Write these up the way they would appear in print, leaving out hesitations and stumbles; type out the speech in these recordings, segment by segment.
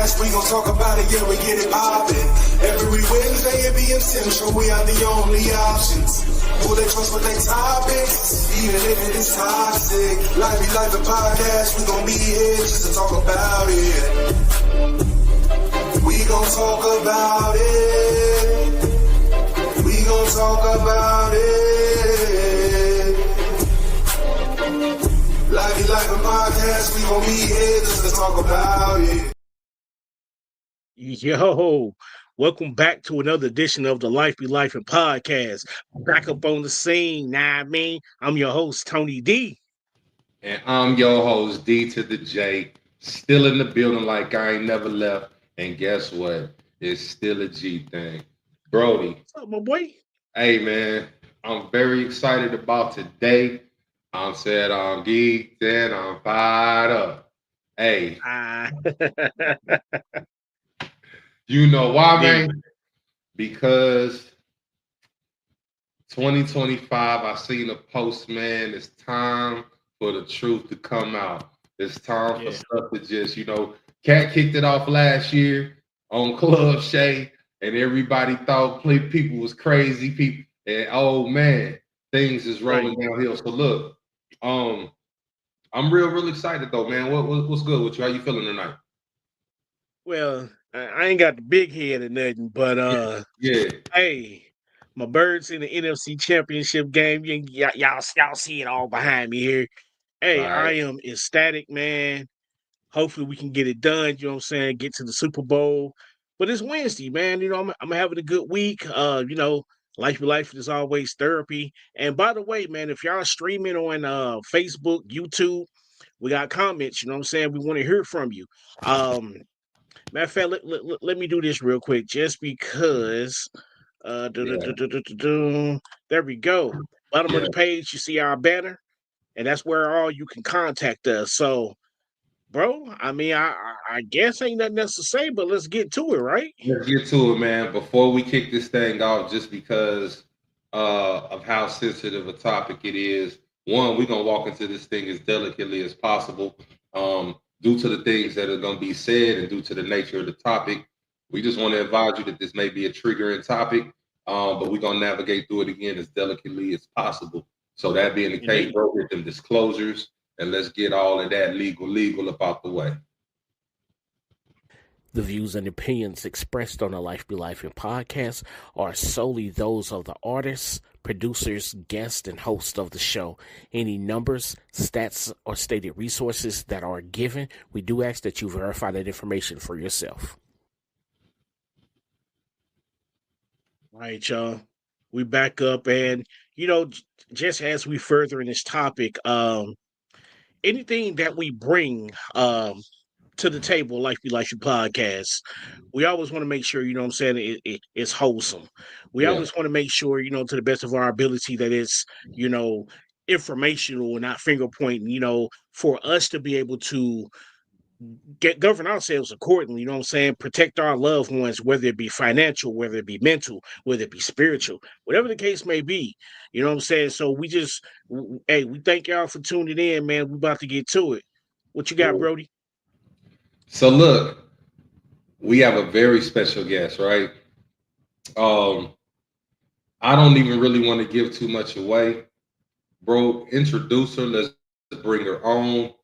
podcast, we gon' talk about it, yeah, we get it poppin'. Every Wednesday it be essential, we are the only options. Who they trust with their topics, even if it is toxic. Life be life, a podcast, we gon' be here just to talk about it. We gon' talk about it. We gon' talk about it. Life be life, a podcast, we gon' be here just to talk about it. Yo, welcome back to another edition of the Life Be Life and Podcast. Back up on the scene, nah, I mean, I'm your host, Tony D. And I'm your host, D to the J, still in the building like I ain't never left. And guess what? It's still a G thing. Brody. What's up, my boy? Hey, man, I'm very excited about today. I'm said I'm geeked and I'm fired up. Hey, you know why, man? Because 2025, I seen a post, man. It's time for the truth to come out. It's time for stuff to just, Cat kicked it off last year on Club Shay, and everybody thought people was crazy people. And oh man, things is rolling downhill. So look, I'm real excited though, man. What's good with you? How you feeling tonight? Well, I ain't got the big head or nothing, but hey, my birds in the NFC Championship game. Y'all see it all behind me here. Hey, I am ecstatic, man. Hopefully we can get it done, you know what I'm saying, get to the Super Bowl. But it's Wednesday, man. I'm having a good week. Life is always therapy. And by the way, man, if y'all streaming on Facebook, YouTube, we got comments, you know what I'm saying? We want to hear from you. Matter of fact, let me do this real quick, just because. There we go. Bottom of the page, you see our banner, and that's where all you can contact us. So, bro, I mean, I guess ain't nothing else to say, but let's get to it, right? Let's get to it, man. Before we kick this thing off, just because of how sensitive a topic it is, one, we're going to walk into this thing as delicately as possible due to the things that are going to be said and due to the nature of the topic. We just want to advise you that this may be a triggering topic, but we're going to navigate through it again as delicately as possible. So that being the case, bro, with them disclosures, and let's get all of that legal up out the way. The views and opinions expressed on the Life Be Life and podcast are solely those of the artists, producers, guests, and hosts of the show. Any numbers, stats, or stated resources that are given, we do ask that you verify that information for yourself. All right, y'all. We back up, and just as we further in this topic, anything that we bring to the table, Life Be Life podcast, we always want to make sure, you know what I'm saying, it's wholesome. We always want to make sure, to the best of our ability, that it's, informational and not finger pointing, for us to be able to govern ourselves accordingly, you know what I'm saying, protect our loved ones, whether it be financial, whether it be mental, whether it be spiritual, whatever the case may be, you know what I'm saying. So we thank y'all for tuning in, man. We about to get to it. What you got, Brody? So look, we have a very special guest, right? I don't even really want to give too much away. Bro, introduce her. Let's bring her on.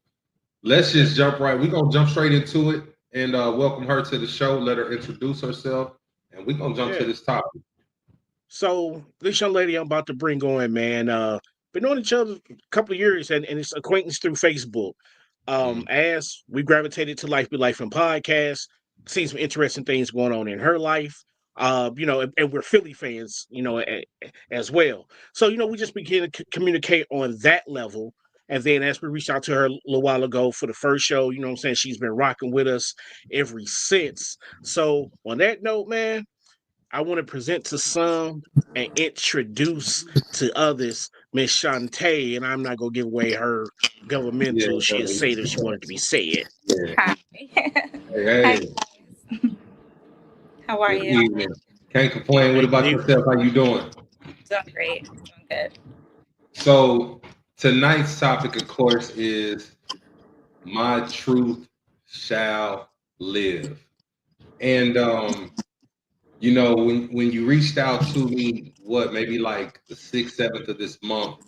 Let's just jump right. We're going to jump straight into it and welcome her to the show. Let her introduce herself, and we're going to jump to this topic. So this young lady I'm about to bring on, man, been knowing each other a couple of years, and it's acquaintance through Facebook. As we gravitated to Life Be Life and podcast, seen some interesting things going on in her life. And we're Philly fans, as well. So, we just began to communicate on that level. And then as we reached out to her a little while ago for the first show, you know what I'm saying, she's been rocking with us ever since. So on that note, man, I want to present to some and introduce to others Miss Shantae, and I'm not going to give away her governmental shit, say that she wanted to be said. Hi. Hey. How are you? Evening. Can't complain. What about yourself? How you doing? Doing great. Doing good. So tonight's topic, of course, is My Truth Shall Live. And you know, when you reached out to me, maybe like the 6th, 7th of this month,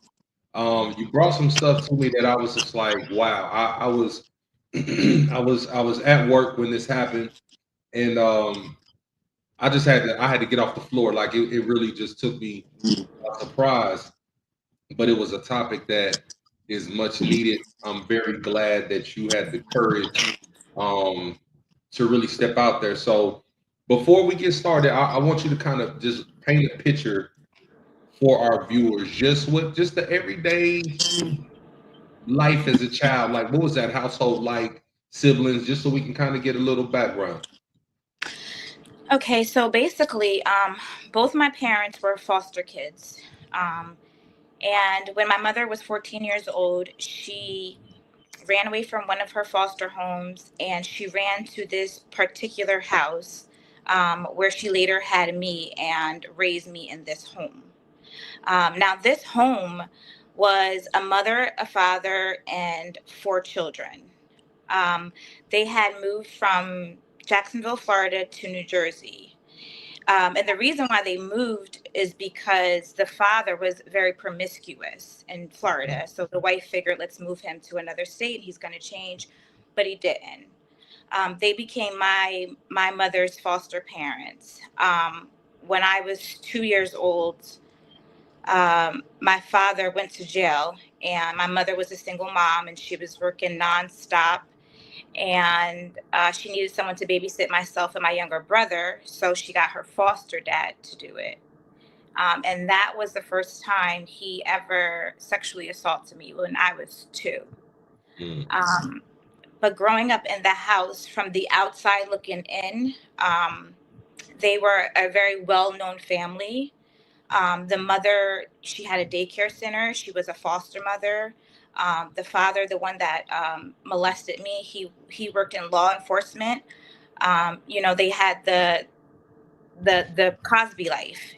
you brought some stuff to me that I was just like, wow. I was I was at work when this happened, and I had to get off the floor. Like it really just took me by surprise. But it was a topic that is much needed. I'm very glad that you had the courage to really step out there. So before we get started, I want you to kind of just paint a picture for our viewers, just the everyday life as a child. Like, what was that household like? Siblings, just so we can kind of get a little background. Okay, so basically, both my parents were foster kids. And when my mother was 14 years old, she ran away from one of her foster homes and she ran to this particular house where she later had me and raised me in this home. Now, this home was a mother, a father, and 4 children. They had moved from Jacksonville, Florida to New Jersey. And the reason why they moved is because the father was very promiscuous in Florida. So the wife figured, let's move him to another state. He's going to change, but he didn't. They became my mother's foster parents. When I was 2 years old, my father went to jail, and my mother was a single mom, and she was working nonstop. And she needed someone to babysit myself and my younger brother, so she got her foster dad to do it. And that was the first time he ever sexually assaulted me when I was 2. But growing up in the house, from the outside looking in, they were a very well-known family. The mother, she had a daycare center. She was a foster mother. The father, the one that molested me, he worked in law enforcement. They had the Cosby life.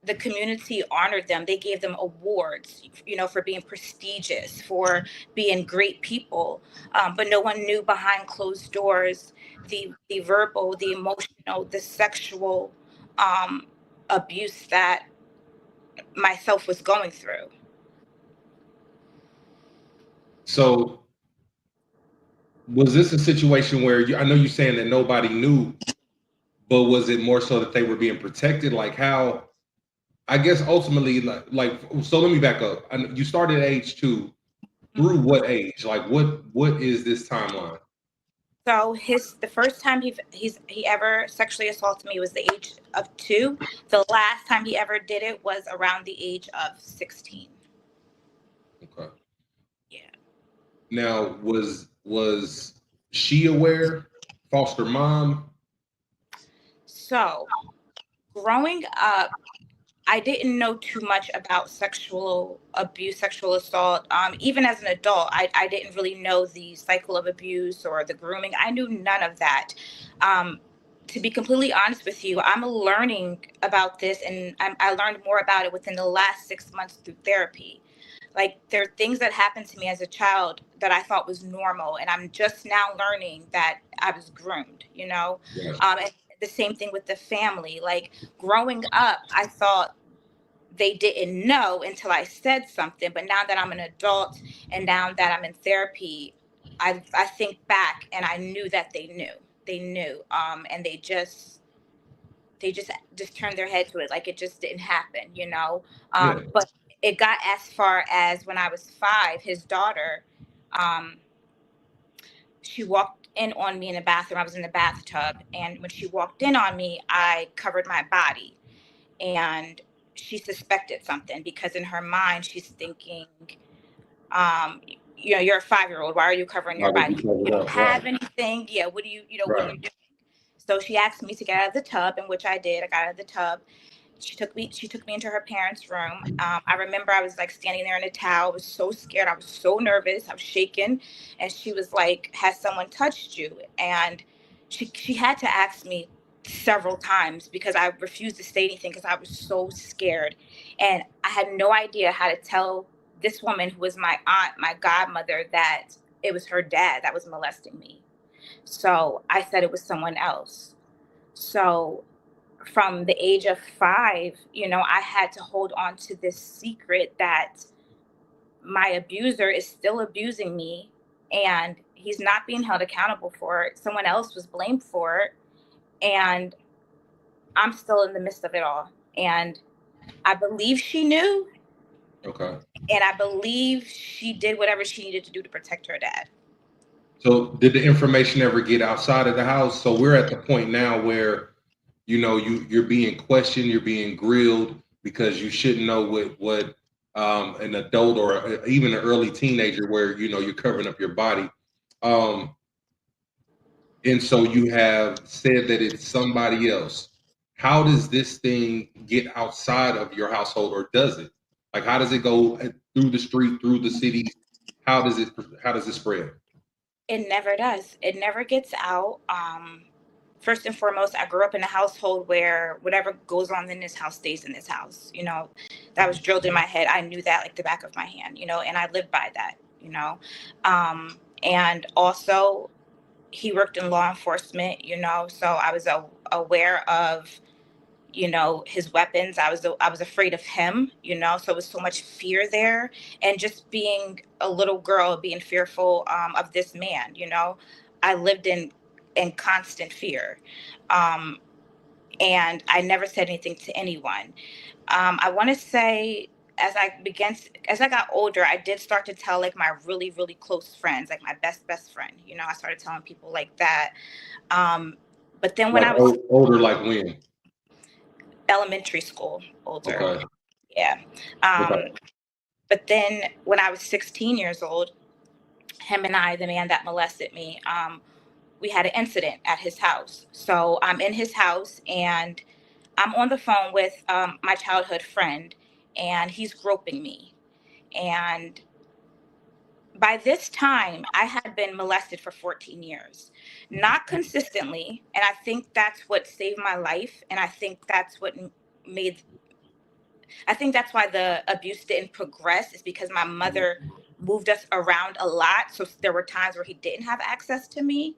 The community honored them. They gave them awards, for being prestigious, for being great people. But no one knew behind closed doors the verbal, the emotional, the sexual abuse that myself was going through. So was this a situation where I know you're saying that nobody knew, but was it more so that they were being protected? Like how, I guess ultimately, so let me back up. You started at age 2. Through what age? Like what is this timeline? So the first time he ever sexually assaulted me was the age of 2. The last time he ever did it was around the age of 16. Okay. Yeah. Now, was she aware? Foster mom? So, growing up, I didn't know too much about sexual abuse, sexual assault. Even as an adult, I didn't really know the cycle of abuse or the grooming. I knew none of that. To be completely honest with you, I'm learning about this, and I learned more about it within the last 6 months through therapy. Like, there are things that happened to me as a child that I thought was normal, and I'm just now learning that I was groomed. Yeah. And the same thing with the family. Like, growing up, I thought they didn't know until I said something. But now that I'm an adult and now that I'm in therapy, I think back and I knew that they knew. They knew. And they just turned their head to it, like it just didn't happen. But it got as far as when I was 5, his daughter, she walked in on me in the bathroom. I was in the bathtub, and when she walked in on me, I covered my body. And she suspected something because in her mind she's thinking, you're a 5-year-old, why are you covering your body? You don't have anything. Yeah, what are you doing? So she asked me to get out of the tub, in which I did. I got out of the tub. She took me into her parents' room. I remember I was like standing there in a towel. I was so scared. I was so nervous. I was shaking. And she was like, has someone touched you? And she had to ask me several times because I refused to say anything because I was so scared. And I had no idea how to tell this woman, who was my aunt, my godmother, that it was her dad that was molesting me. So I said it was someone else. So from the age of 5, I had to hold on to this secret that my abuser is still abusing me and he's not being held accountable for it. Someone else was blamed for it. And I'm still in the midst of it all. And I believe she knew. Okay. And I believe she did whatever she needed to do to protect her dad. So did the information ever get outside of the house? So we're at the point now where, you're being questioned, you're being grilled because you shouldn't know what an adult or even an early teenager where, you're covering up your body. And so you have said that it's somebody else. How does this thing get outside of your household, or does it? Like, how does it go through the street, through the city? How does it spread? It never does. It never gets out. First and foremost, I grew up in a household where whatever goes on in this house stays in this house. That was drilled in my head. I knew that like the back of my hand, and I lived by that, and also he worked in law enforcement, so I was aware of, his weapons. I was afraid of him, so it was so much fear there. And just being a little girl, being fearful of this man, I lived in constant fear. And I never said anything to anyone. I want to say as I got older, I did start to tell like my really, really close friends, like my best friend, I started telling people like that. But then when Like I was older, like when? Elementary school, older. Okay. Yeah. Okay. But then when I was 16 years old, him and I, the man that molested me, we had an incident at his house. So I'm in his house and I'm on the phone with my childhood friend, and he's groping me. And by this time, I had been molested for 14 years, not consistently. And I think that's what saved my life. And I think that's what I think that's why the abuse didn't progress, is because my mother moved us around a lot. So there were times where he didn't have access to me.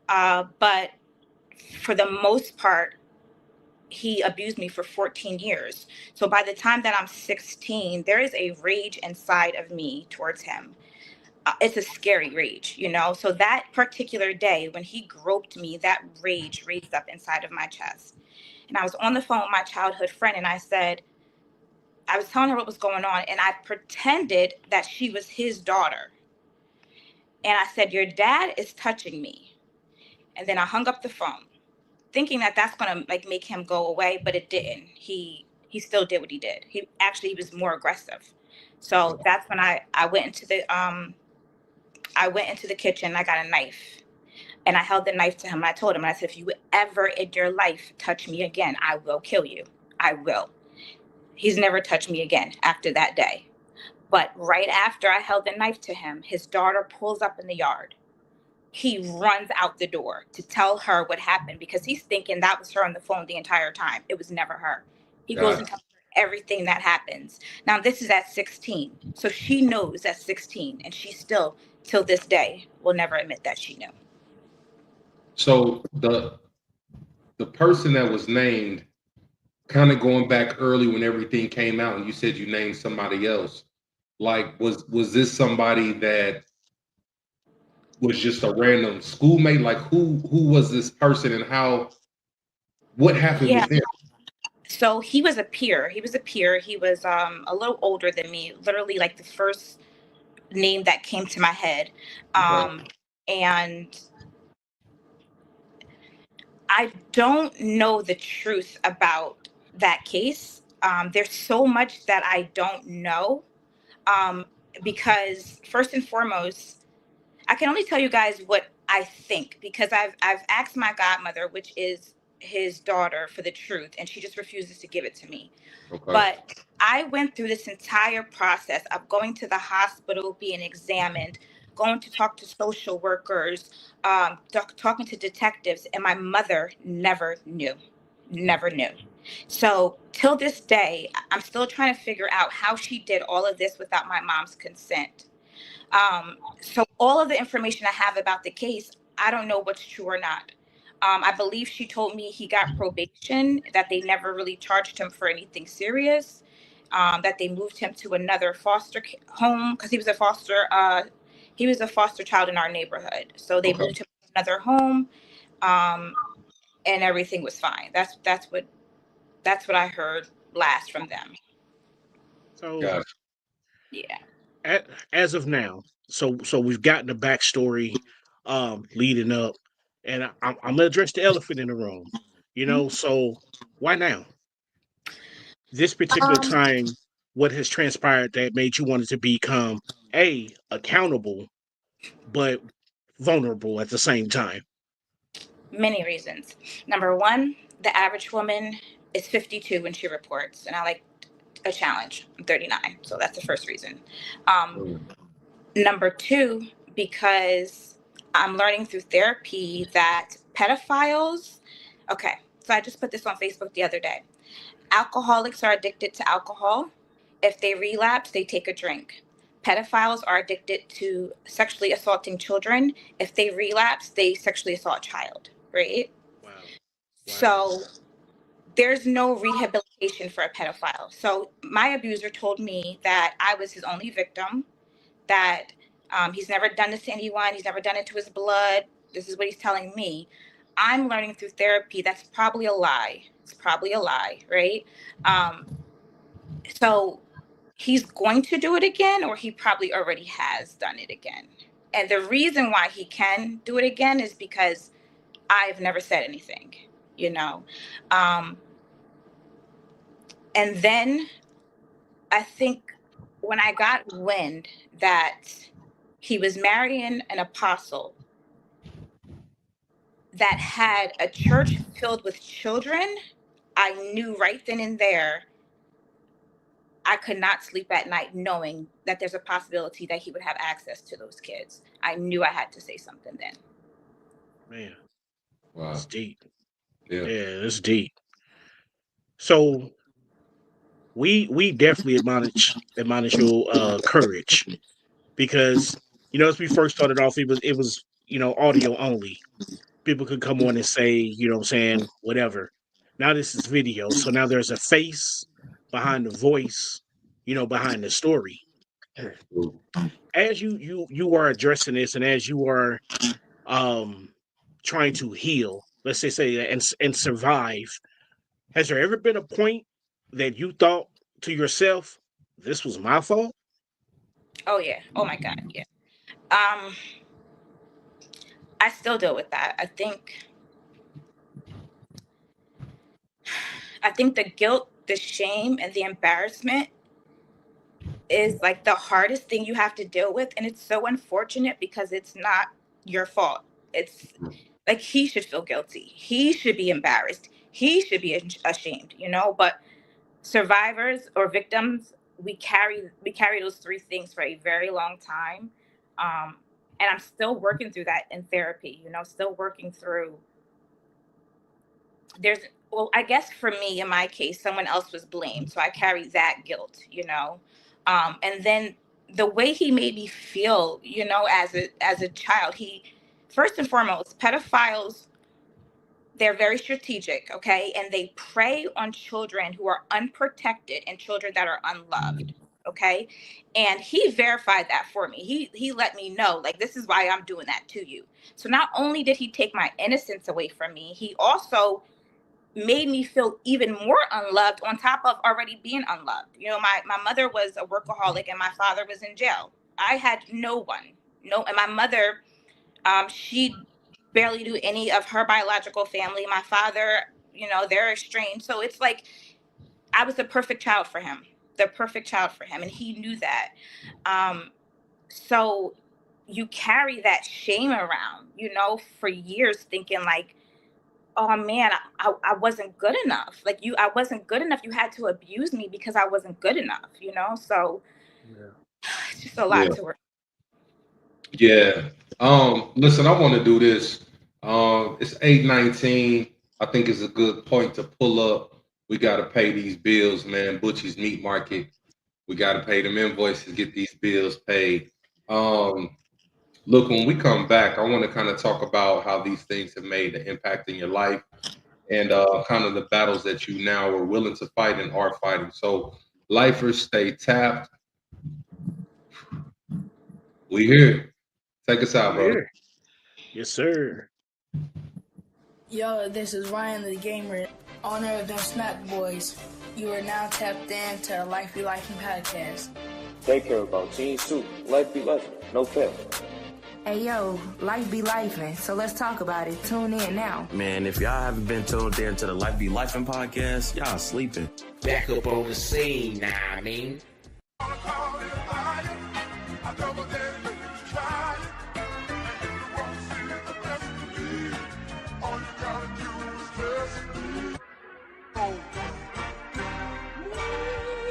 But for the most part, he abused me for 14 years. So by the time that I'm 16, there is a rage inside of me towards him. It's a scary rage, So that particular day when he groped me, that rage raised up inside of my chest. And I was on the phone with my childhood friend, and I was telling her what was going on, and I pretended that she was his daughter. And I said, "Your dad is touching me." And then I hung up the phone, thinking that that's going to like make him go away, but it didn't. He still did what he did. He was more aggressive. So that's when I went into the kitchen. I got a knife, and I held the knife to him. And I told him, I said, "If you ever in your life touch me again, I will kill you. I will." He's never touched me again after that day. But right after I held the knife to him, his daughter pulls up in the yard. He runs out the door to tell her what happened, because he's thinking that was her on the phone the entire time. It was never her. He goes and tells her everything that happens. Now, this is at 16. So she knows at 16, and she still, till this day, will never admit that she knew. So the person that was named, kind of going back early when everything came out, and you said you named somebody else, like was this somebody that was just a random schoolmate? Like who was this person, and what happened with him? So he was a peer. He was a little older than me, literally like the first name that came to my head. And I don't know the truth about that case. There's so much that I don't know, because first and foremost, I can only tell you guys what I think, because I've asked my godmother, which is his daughter, for the truth, and she just refuses to give it to me. Okay. But I went through this entire process of going to the hospital, being examined, going to talk to social workers, talking to detectives, and my mother never knew. So till this day, I'm still trying to figure out how she did all of this without my mom's consent. So all of the information I have about the case, I don't know what's true or not. I believe she told me he got probation, that they never really charged him for anything serious, that they moved him to another foster home because he was a foster child in our neighborhood. So they moved him to another home, and everything was fine. That's what I heard last from them. So, yeah. As of now, so we've gotten the backstory, leading up, and I'm gonna address the elephant in the room. So why now? This particular time, what has transpired that made you want to become accountable, but vulnerable at the same time? Many reasons. Number one, the average woman is 52 when she reports, and I like a challenge. I'm 39, so that's the first reason. Number two, because I'm learning through therapy that pedophiles. Okay, so I just put this on Facebook the other day. Alcoholics are addicted to alcohol. If they relapse, they take a drink. Pedophiles are addicted to sexually assaulting children. If they relapse, they sexually assault a child, right? Wow. So there's no rehabilitation for a pedophile. So my abuser told me that I was his only victim, that he's never done this to anyone. He's never done it to his blood. This is what he's telling me. I'm learning through therapy that's probably a lie. It's probably a lie, right? So he's going to do it again, or he probably already has done it again. And the reason why he can do it again is because I've never said anything, And then I think when I got wind that he was marrying an apostle that had a church filled with children, I knew right then and there I could not sleep at night knowing that there's a possibility that he would have access to those kids. I knew I had to say something then. Man, wow, it's deep. Yeah, it's deep. So we definitely admonish your courage, because as we first started off, it was audio only. People could come on and say, what I'm saying, whatever. Now this is video, so now there's a face behind the voice, behind the story. As you are addressing this, and as you are trying to heal, let's say and survive, has there ever been a point that you thought to yourself, this was my fault? Oh yeah. Oh my God. Yeah. I still deal with that. I think the guilt, the shame, and the embarrassment is like the hardest thing you have to deal with. And it's so unfortunate because it's not your fault. It's like he should feel guilty. He should be embarrassed. He should be ashamed, but survivors or victims, we carry those three things for a very long time. And I'm still working through that in therapy, still working through. I guess for me, in my case, someone else was blamed. So I carry that guilt, and then the way he made me feel, as a child, first and foremost, pedophiles, they're very strategic, okay? And they prey on children who are unprotected and children that are unloved, okay? And he verified that for me. He let me know, like, this is why I'm doing that to you. So not only did he take my innocence away from me, he also made me feel even more unloved on top of already being unloved. My mother was a workaholic and my father was in jail. I had no one. And my mother, she barely knew any of her biological family. My father, they're estranged. So it's like I was the perfect child for him, and he knew that. So you carry that shame around, for years, thinking like, oh man, I wasn't good enough. Like I wasn't good enough. You had to abuse me because I wasn't good enough, So it's just a lot to work. Yeah. Listen, I want to do this. It's 8:19. I think it's a good point to pull up. We got to pay these bills, man. Butchie's Meat Market. We got to pay them invoices, get these bills paid. Look, when we come back, I want to kind of talk about how these things have made an impact in your life and kind of the battles that you now are willing to fight and are fighting. So, lifers, stay tapped. We here. Take us out, bro. Yes, sir. Yo, this is Ryan the Gamer, owner of them Snack Boys. You are now tapped in to the Life Be Lifing podcast. They care about Team Soup. Life be life. No fail. Hey yo, life be lifing, so let's talk about it. Tune in now. Man, if y'all haven't been tuned in to the Life Be Lifing podcast, y'all sleeping. Back up on the scene now, I mean.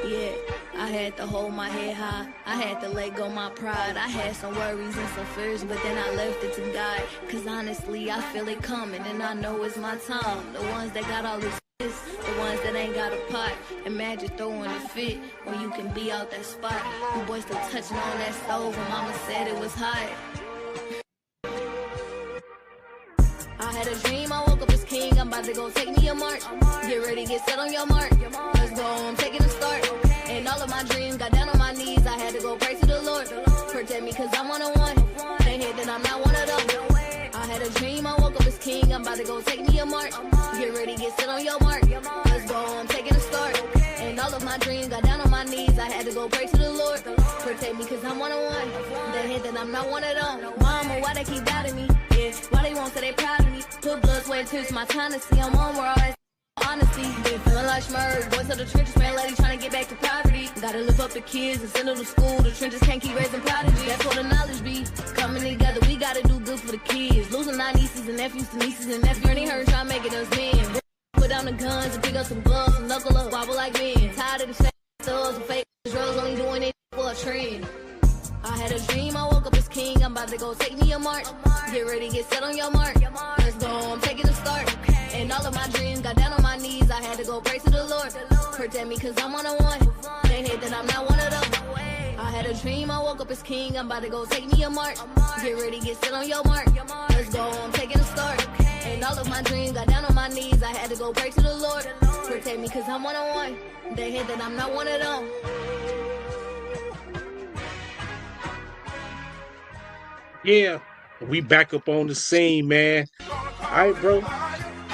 Yeah, I had to hold my head high. I had to let go my pride. I had some worries and some fears, but then I left it to God. Cause honestly, I feel it coming and I know it's my time. The ones that got all this, the ones that ain't got a pot. Imagine throwing a fit when you can be out that spot. You boys still touching on that stove when mama said it was hot. I had a dream, I woke up as king. I'm about to go take me a march. Get ready, get set on your mark. Let's go, I'm taking a start. And all of my dreams got down on my knees. I had to go pray to the Lord. Protect me cause I'm 101. They hate that I'm not one of them. I had a dream, I woke up as king. I'm about to go take me a march. Get ready, get set on your mark. Let's go, I'm taking a start. And all of my dreams got down on my knees. I had to go pray to the Lord. Protect me cause I'm 101. They hate that I'm not one of them. Mama, why they keep doubting me? Yeah, why they won't say they proud of me? Put blood, sweat, and tears, my time to see. I'm on where all that honesty. Been feeling like Schmurd. Boys of the trenches, man, lady trying to get back to poverty. Gotta lift up the kids and send them to school. The trenches can't keep raising prodigy. That's what the knowledge be. Coming together, we gotta do good for the kids. Losing our nieces and nephews to nieces and nephews. Ain't hurt trying to make it us men. Put down the guns and pick up some gloves and knuckle up, wobble like men. Tired of the fake thugs and fake drugs, only doing it for a trend. I had a dream, I woke up as king. I'm about to go take me a march. Get ready, get set on your mark. Let's go, I'm taking a start. And all of my dreams got down on my knees. I had to go pray to the Lord. Protect me cause I'm 101. They hate that I'm not one of them. I had a dream, I woke up as king. I'm about to go take me a march. Get ready, get set on your mark. Let's go, I'm taking a start. And all of my dreams got down on my knees. I had to go pray to the Lord. Protect me cause I'm 101. They hate that I'm not one of them. Yeah, we back up on the scene, man. All right, bro.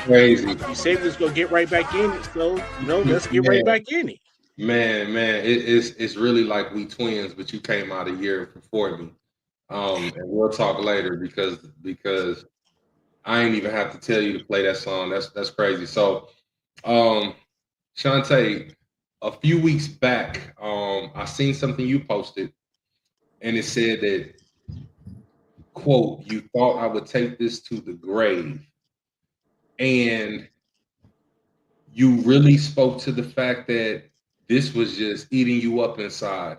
Crazy. You said we was gonna get right back in it, so let's get right back in it. Man, it's really like we twins, but you came out a year before me. And we'll talk later because I ain't even have to tell you to play that song. That's crazy. So, Shantae, a few weeks back, I seen something you posted, and it said that, quote, you thought I would take this to the grave. And you really spoke to the fact that this was just eating you up inside.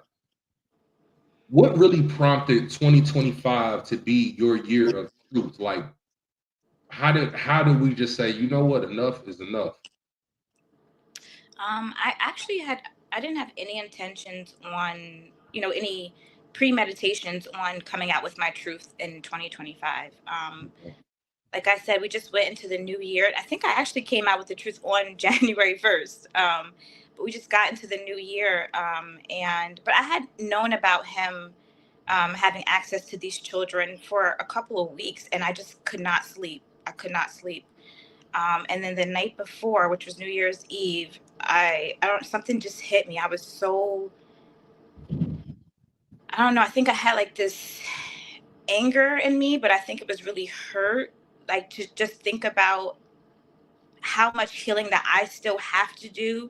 What really prompted 2025 to be your year of truth? Like, how did we just say, you know what, enough is enough? I didn't have any intentions on, any premeditations on coming out with my truth in 2025. Like I said, we just went into the new year. I think I actually came out with the truth on January 1st. But we just got into the new year. But I had known about him having access to these children for a couple of weeks, and I just could not sleep. I could not sleep. And then the night before, which was New Year's Eve, something just hit me. I was so, I don't know. I think I had like this anger in me, but I think it was really hurt. Like to just think about how much healing that I still have to do.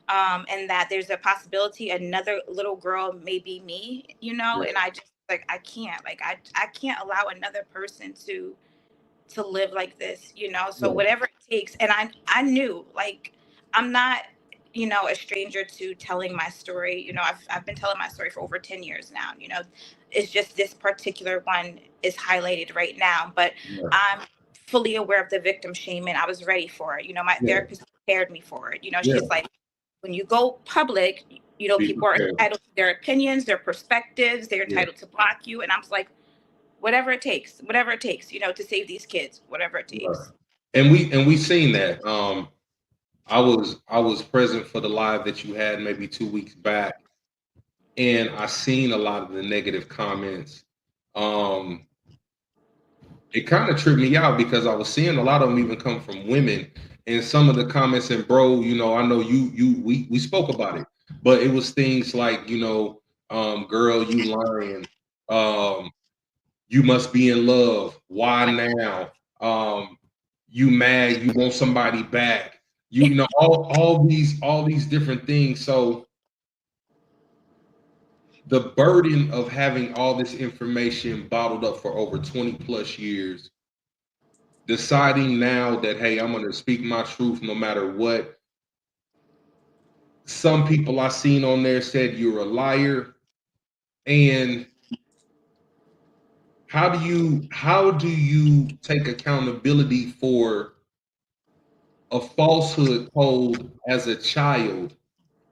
And that there's a possibility another little girl may be me, Right. and I just I can't, I can't allow another person to live like this, so Right. whatever it takes. And I knew, I'm not, a stranger to telling my story. I've been telling my story for over 10 years now. It's just this particular one is highlighted right now, but Yeah. I'm fully aware of the victim shaming. I was ready for it. My Yeah. therapist prepared me for it. Yeah. She's like, when you go public, Be people are prepared. entitled to their opinions, their perspectives, they're Yeah. entitled to block you. And I'm just like, whatever it takes, to save these kids, whatever it takes. Right. And we seen that. I was present for the live that you had maybe 2 weeks back, and I seen a lot of the negative comments. It kind of tripped me out because I was seeing a lot of them even come from women, and some of the comments. And bro, I know we spoke about it, but it was things like, girl, you lying, you must be in love. Why now? You mad? You want somebody back? All these different things. So the burden of having all this information bottled up for over 20 plus years, deciding now that, hey, I'm going to speak my truth no matter what. Some people I seen on there said you're a liar. And how do you take accountability for a falsehood told as a child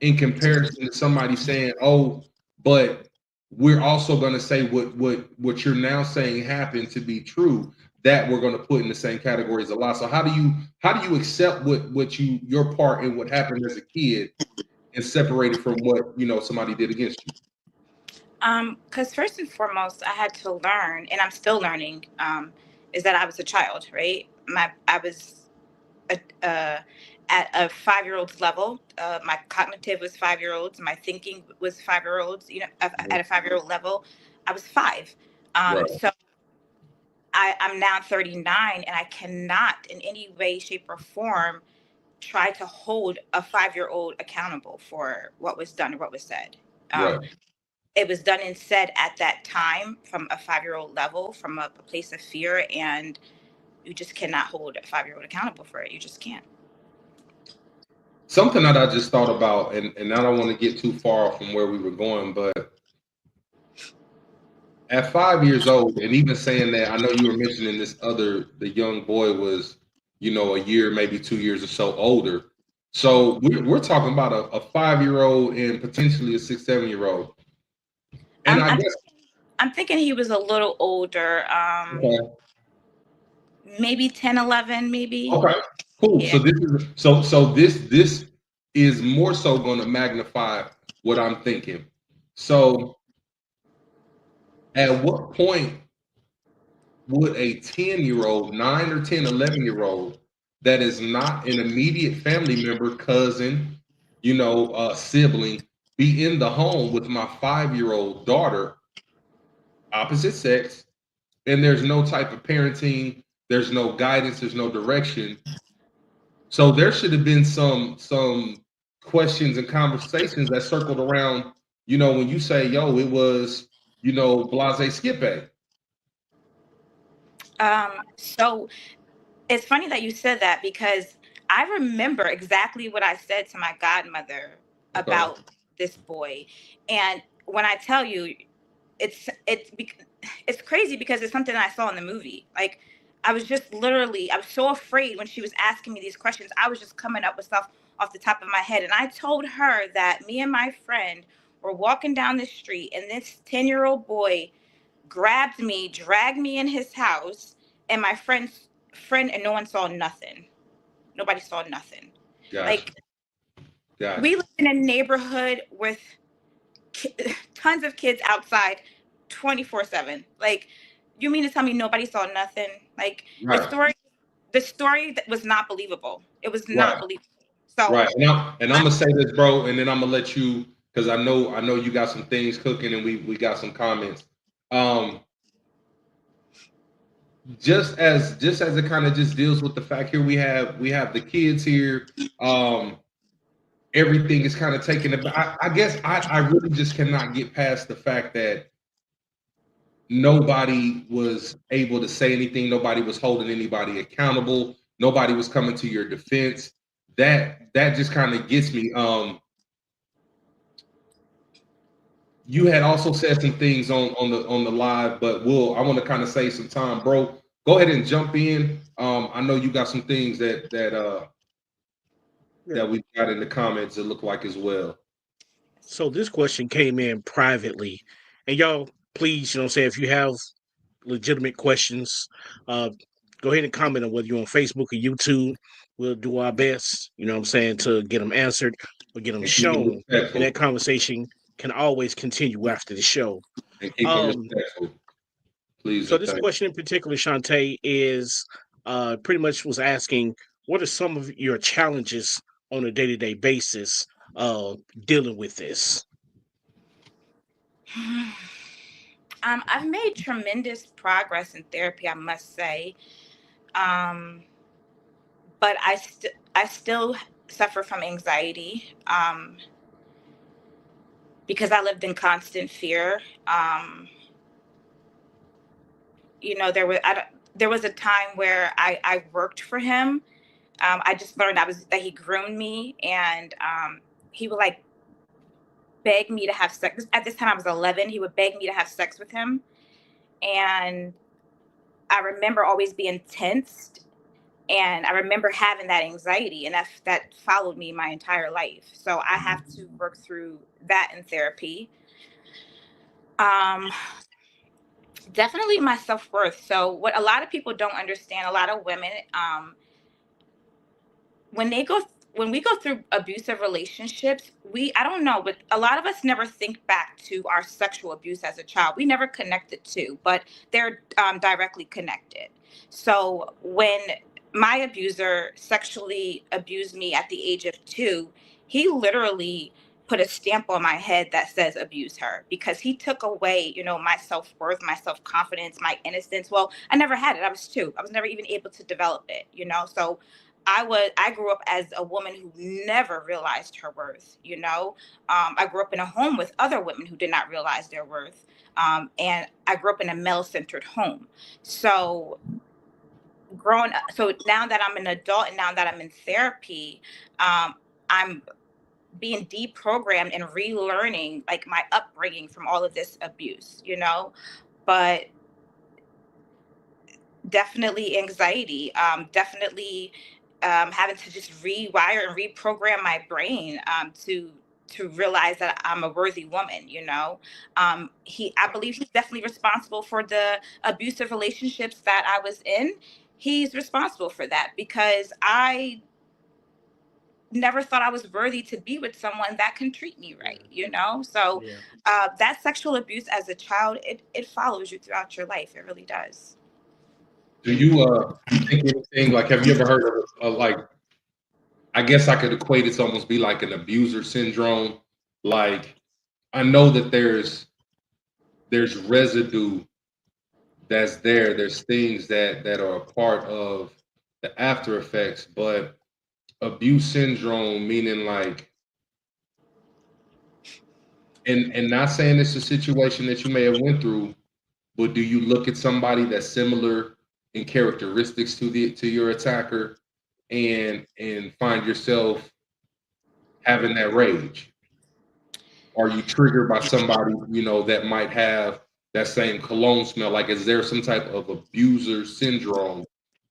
in comparison to somebody saying, oh, but we're also going to say what you're now saying happened to be true, that we're going to put in the same category as a lie. So how do you accept your part in what happened as a kid and separate it from what somebody did against you? Because first and foremost, I had to learn, and I'm still learning, is that I was a child, right? I was at a 5-year-old's level. My cognitive was 5-year-olds. My thinking was 5-year-olds. At a 5-year-old level, I was 5. Right. So I'm now 39, and I cannot in any way, shape, or form try to hold a 5-year-old accountable for what was done or what was said. Right. It was done and said at that time from a 5-year-old level, from a place of fear, and you just cannot hold a 5-year-old accountable for it. You just can't. Something that I just thought about, and I don't want to get too far from where we were going, but at 5 years old, and even saying that, I know you were mentioning the young boy was, a year, maybe 2 years or so older. So we're talking about a 5-year-old and potentially a 6, 7-year-old. And I'm thinking he was a little older. Okay. Maybe 10, 11, maybe. Okay, cool. Yeah. So this is more so going to magnify what I'm thinking. So at what point would a 10-year-old, 9 or 10, 11-year-old that is not an immediate family member, cousin, sibling, be in the home with my 5-year-old daughter, opposite sex, and there's no type of parenting, there's no guidance, there's no direction. So there should have been some questions and conversations that circled around, when you say, yo, it was, blase skippe. So it's funny that you said that, because I remember exactly what I said to my godmother about this boy. And when I tell you, it's crazy because it's something I saw in the movie. Like, I was so afraid when she was asking me these questions. I was just coming up with stuff off the top of my head. And I told her that me and my friend were walking down the street, and this 10-year-old boy grabbed me, dragged me in his house, and my friend, and no one saw nothing. Nobody saw nothing. Gotcha. Like, we live in a neighborhood with tons of kids outside 24/7. Like, you mean to tell me nobody saw nothing? Like, right. the story that was not believable. It was not believable. So right. And I'm gonna say this, bro, and then I'm gonna let you, because I know you got some things cooking, and we got some comments. Just as it kind of just deals with the fact here, we have the kids here. Everything is kind of taken about. I guess I really just cannot get past the fact that nobody was able to say anything. Nobody was holding anybody accountable. Nobody was coming to your defense. That just kind of gets me. You had also said some things on the live, but I want to kind of save some time, bro. Go ahead and jump in. I know you got some things that we got in the comments that look like as well. So this question came in privately, and y'all, please, if you have legitimate questions, go ahead and comment on whether you're on Facebook or YouTube. We'll do our best, you know what I'm saying, to get them answered or get them And keep them shown. respectful. And that conversation can always continue after the show. And keep them respectful. Please. So this question in particular, Shantae, is pretty much was asking, what are some of your challenges on a day-to-day basis dealing with this? I've made tremendous progress in therapy, I must say. But I still suffer from anxiety because I lived in constant fear. You know, there was a time where I worked for him. I just learned that he groomed me, and he would like beg me to have sex. At this time I was 11. He would beg me to have sex with him, and I remember always being tensed, and I remember having that anxiety, and that followed me my entire life. So I have to work through that in therapy. Definitely my self-worth. So what a lot of people don't understand, a lot of women, when we go through abusive relationships, I don't know, but a lot of us never think back to our sexual abuse as a child. We never connect the two, but they're directly connected. So when my abuser sexually abused me at the age of 2, he literally put a stamp on my head that says abuse her, because he took away, my self-worth, my self-confidence, my innocence. Well, I never had it. I was 2. I was never even able to develop it, so I grew up as a woman who never realized her worth. I grew up in a home with other women who did not realize their worth. And I grew up in a male-centered home. So so now that I'm an adult and now that I'm in therapy, I'm being deprogrammed and relearning like my upbringing from all of this abuse, but definitely anxiety, definitely having to just rewire and reprogram my brain to realize that I'm a worthy woman. I believe he's definitely responsible for the abusive relationships that I was in. He's responsible for that because I never thought I was worthy to be with someone that can treat me right, So that sexual abuse as a child, it follows you throughout your life. It really does. Do you think anything, like, have you ever heard of like, I guess I could equate it to almost be like an abuser syndrome? Like, I know that there's residue that's there. There's things that are a part of the after effects, but abuse syndrome, meaning like, and not saying it's a situation that you may have went through, but do you look at somebody that's similar in characteristics to your attacker and find yourself having that rage? Are you triggered by somebody, that might have that same cologne smell? Like, is there some type of abuser syndrome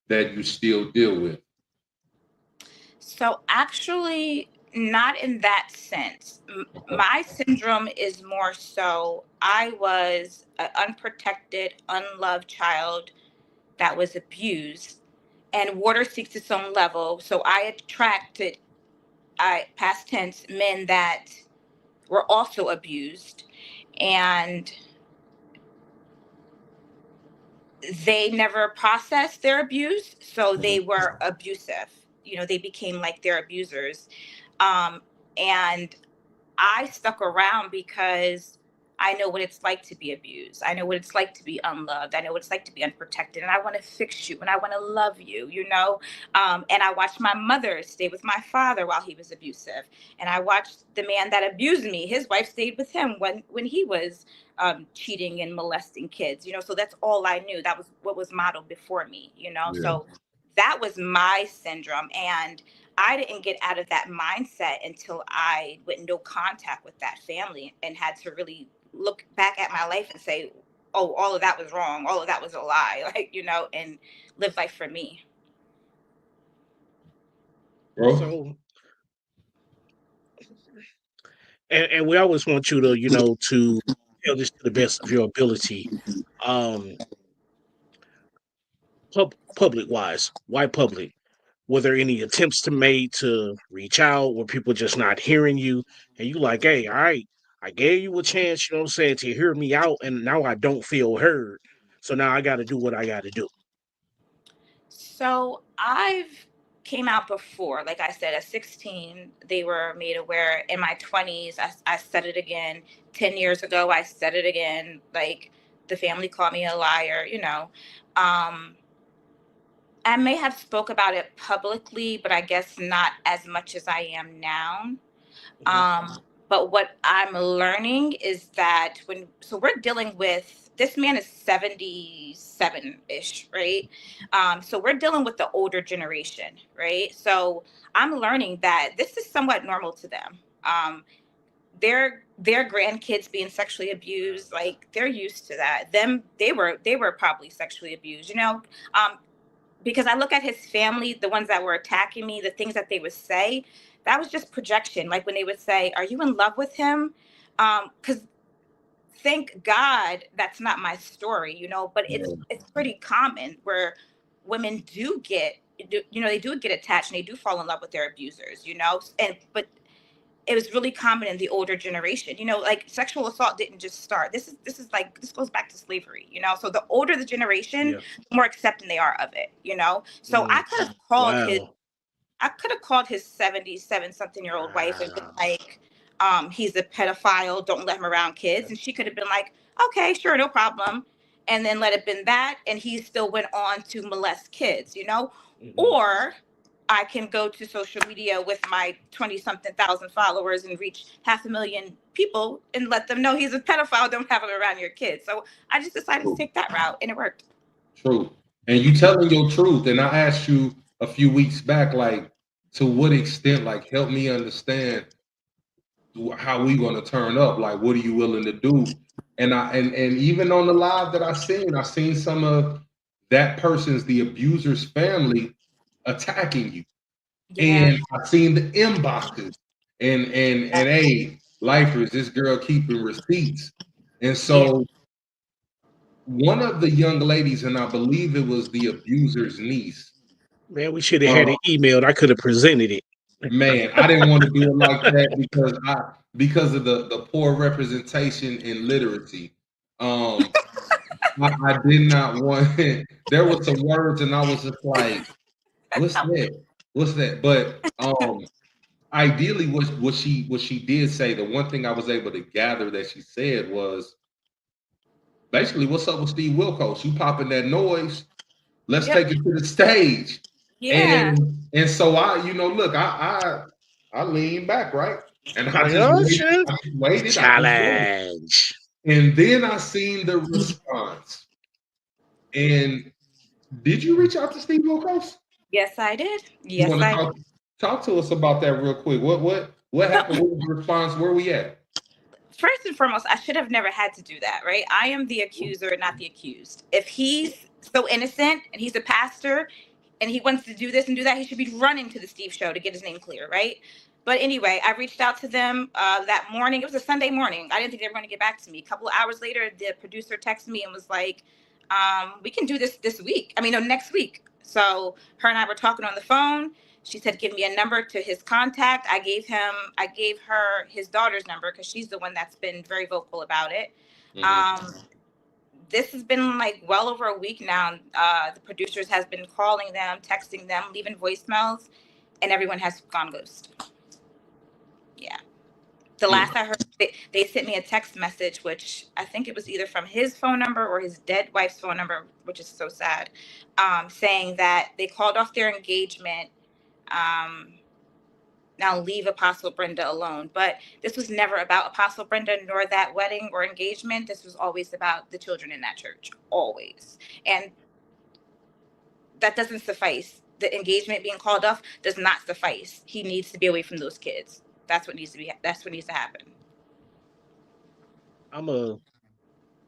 that you still deal with? So actually, not in that sense. My syndrome is more so I was an unprotected, unloved child that was abused, and water seeks its own level. So I attracted, past tense, men that were also abused, and they never processed their abuse, so they were abusive. They became like their abusers. And I stuck around because I know what it's like to be abused. I know what it's like to be unloved. I know what it's like to be unprotected. And I want to fix you and I want to love you, And I watched my mother stay with my father while he was abusive. And I watched the man that abused me, his wife stayed with him when he was cheating and molesting kids, So that's all I knew. That was what was modeled before me, Yeah. So that was my syndrome. And I didn't get out of that mindset until I went no contact with that family and had to really look back at my life and say, oh, all of that was wrong. All of that was a lie, and live life for me. So, and we always want you to, to tell this to the best of your ability. public wise, white public? Were there any attempts to made to reach out? Were people just not hearing you? And you like, hey, all right, I gave you a chance, you know what I'm saying, to hear me out, and now I don't feel heard. So now I got to do what I got to do. So I've came out before. Like I said, at 16, they were made aware. In my 20s, I said it again. 10 years ago, I said it again. Like, the family called me a liar, you know. I may have spoke about it publicly, but I guess not as much as I am now. But what I'm learning is that we're dealing with, this man is 77-ish, right? So we're dealing with the older generation, right? So I'm learning that this is somewhat normal to them. Their grandkids being sexually abused, like, they're used to that. They were probably sexually abused, you know. Because I look at his family, the ones that were attacking me, the things that they would say, that was just projection. Like when they would say, "Are you in love with him?" Because thank God that's not my story, you know. But it's pretty common where women do get, you know, they do get attached and they do fall in love with their abusers, you know. But it was really common in the older generation, you know, like sexual assault didn't just start. This goes back to slavery, you know. So the older the generation, the more accepting they are of it, you know. So I could have called his 77-something-year-old wife and been like, he's a pedophile, don't let him around kids. And she could have been like, okay, sure, no problem. And then let it been that. And he still went on to molest kids, you know. Or I can go to social media with my 20-something thousand followers and reach 500,000 people and let them know he's a pedophile. Don't have him around your kids. So I just decided to take that route, and it worked. True. And you telling your truth. And I asked you a few weeks back, like, to what extent, like, help me understand how we going to turn up. Like, what are you willing to do? And and even on the live that I seen some of that person's, the abuser's family, attacking you. And I seen the inboxes and hey, lifers, this girl keeping receipts. And so one of the young ladies, and I believe it was the abuser's niece. Man, we should have had it emailed. I could have presented it. Man, I didn't want to do it like that because of the poor representation in literacy. I did not want it. There were some words and I was just like, what's that? What's that? But ideally what she did say, the one thing I was able to gather that she said was basically, what's up with Steve Wilkos? You popping that noise. Let's take it to the stage. Yeah. And so I, you know, look, I leaned back, right? And I just waited. Challenge. And then I seen the response. And did you reach out to Steve Wilkos? Yes, I did. Yes, I did. Talk to us about that real quick. What happened? What was the response? Where we at? First and foremost, I should have never had to do that, right? I am the accuser, not the accused. If he's so innocent and he's a pastor and he wants to do this and do that, he should be running to the Steve show to get his name clear, right? But anyway, I reached out to them that morning. It was a Sunday morning. I didn't think they were going to get back to me. A couple of hours later, the producer texted me and was like, we can do this week. Next week. So her and I were talking on the phone. She said, give me a number to his contact. I gave her his daughter's number because she's the one that's been very vocal about it. This has been like well over a week now. The producers has been calling them, texting them, leaving voicemails, and everyone has gone ghost. Yeah. The last I heard, they sent me a text message, which I think it was either from his phone number or his dead wife's phone number, which is so sad, saying that they called off their engagement. Now leave Apostle Brenda alone. But this was never about Apostle Brenda nor that wedding or engagement. This was always about the children in that church, always. And that doesn't suffice. The engagement being called off does not suffice. He needs to be away from those kids. That's what needs to happen. I'm gonna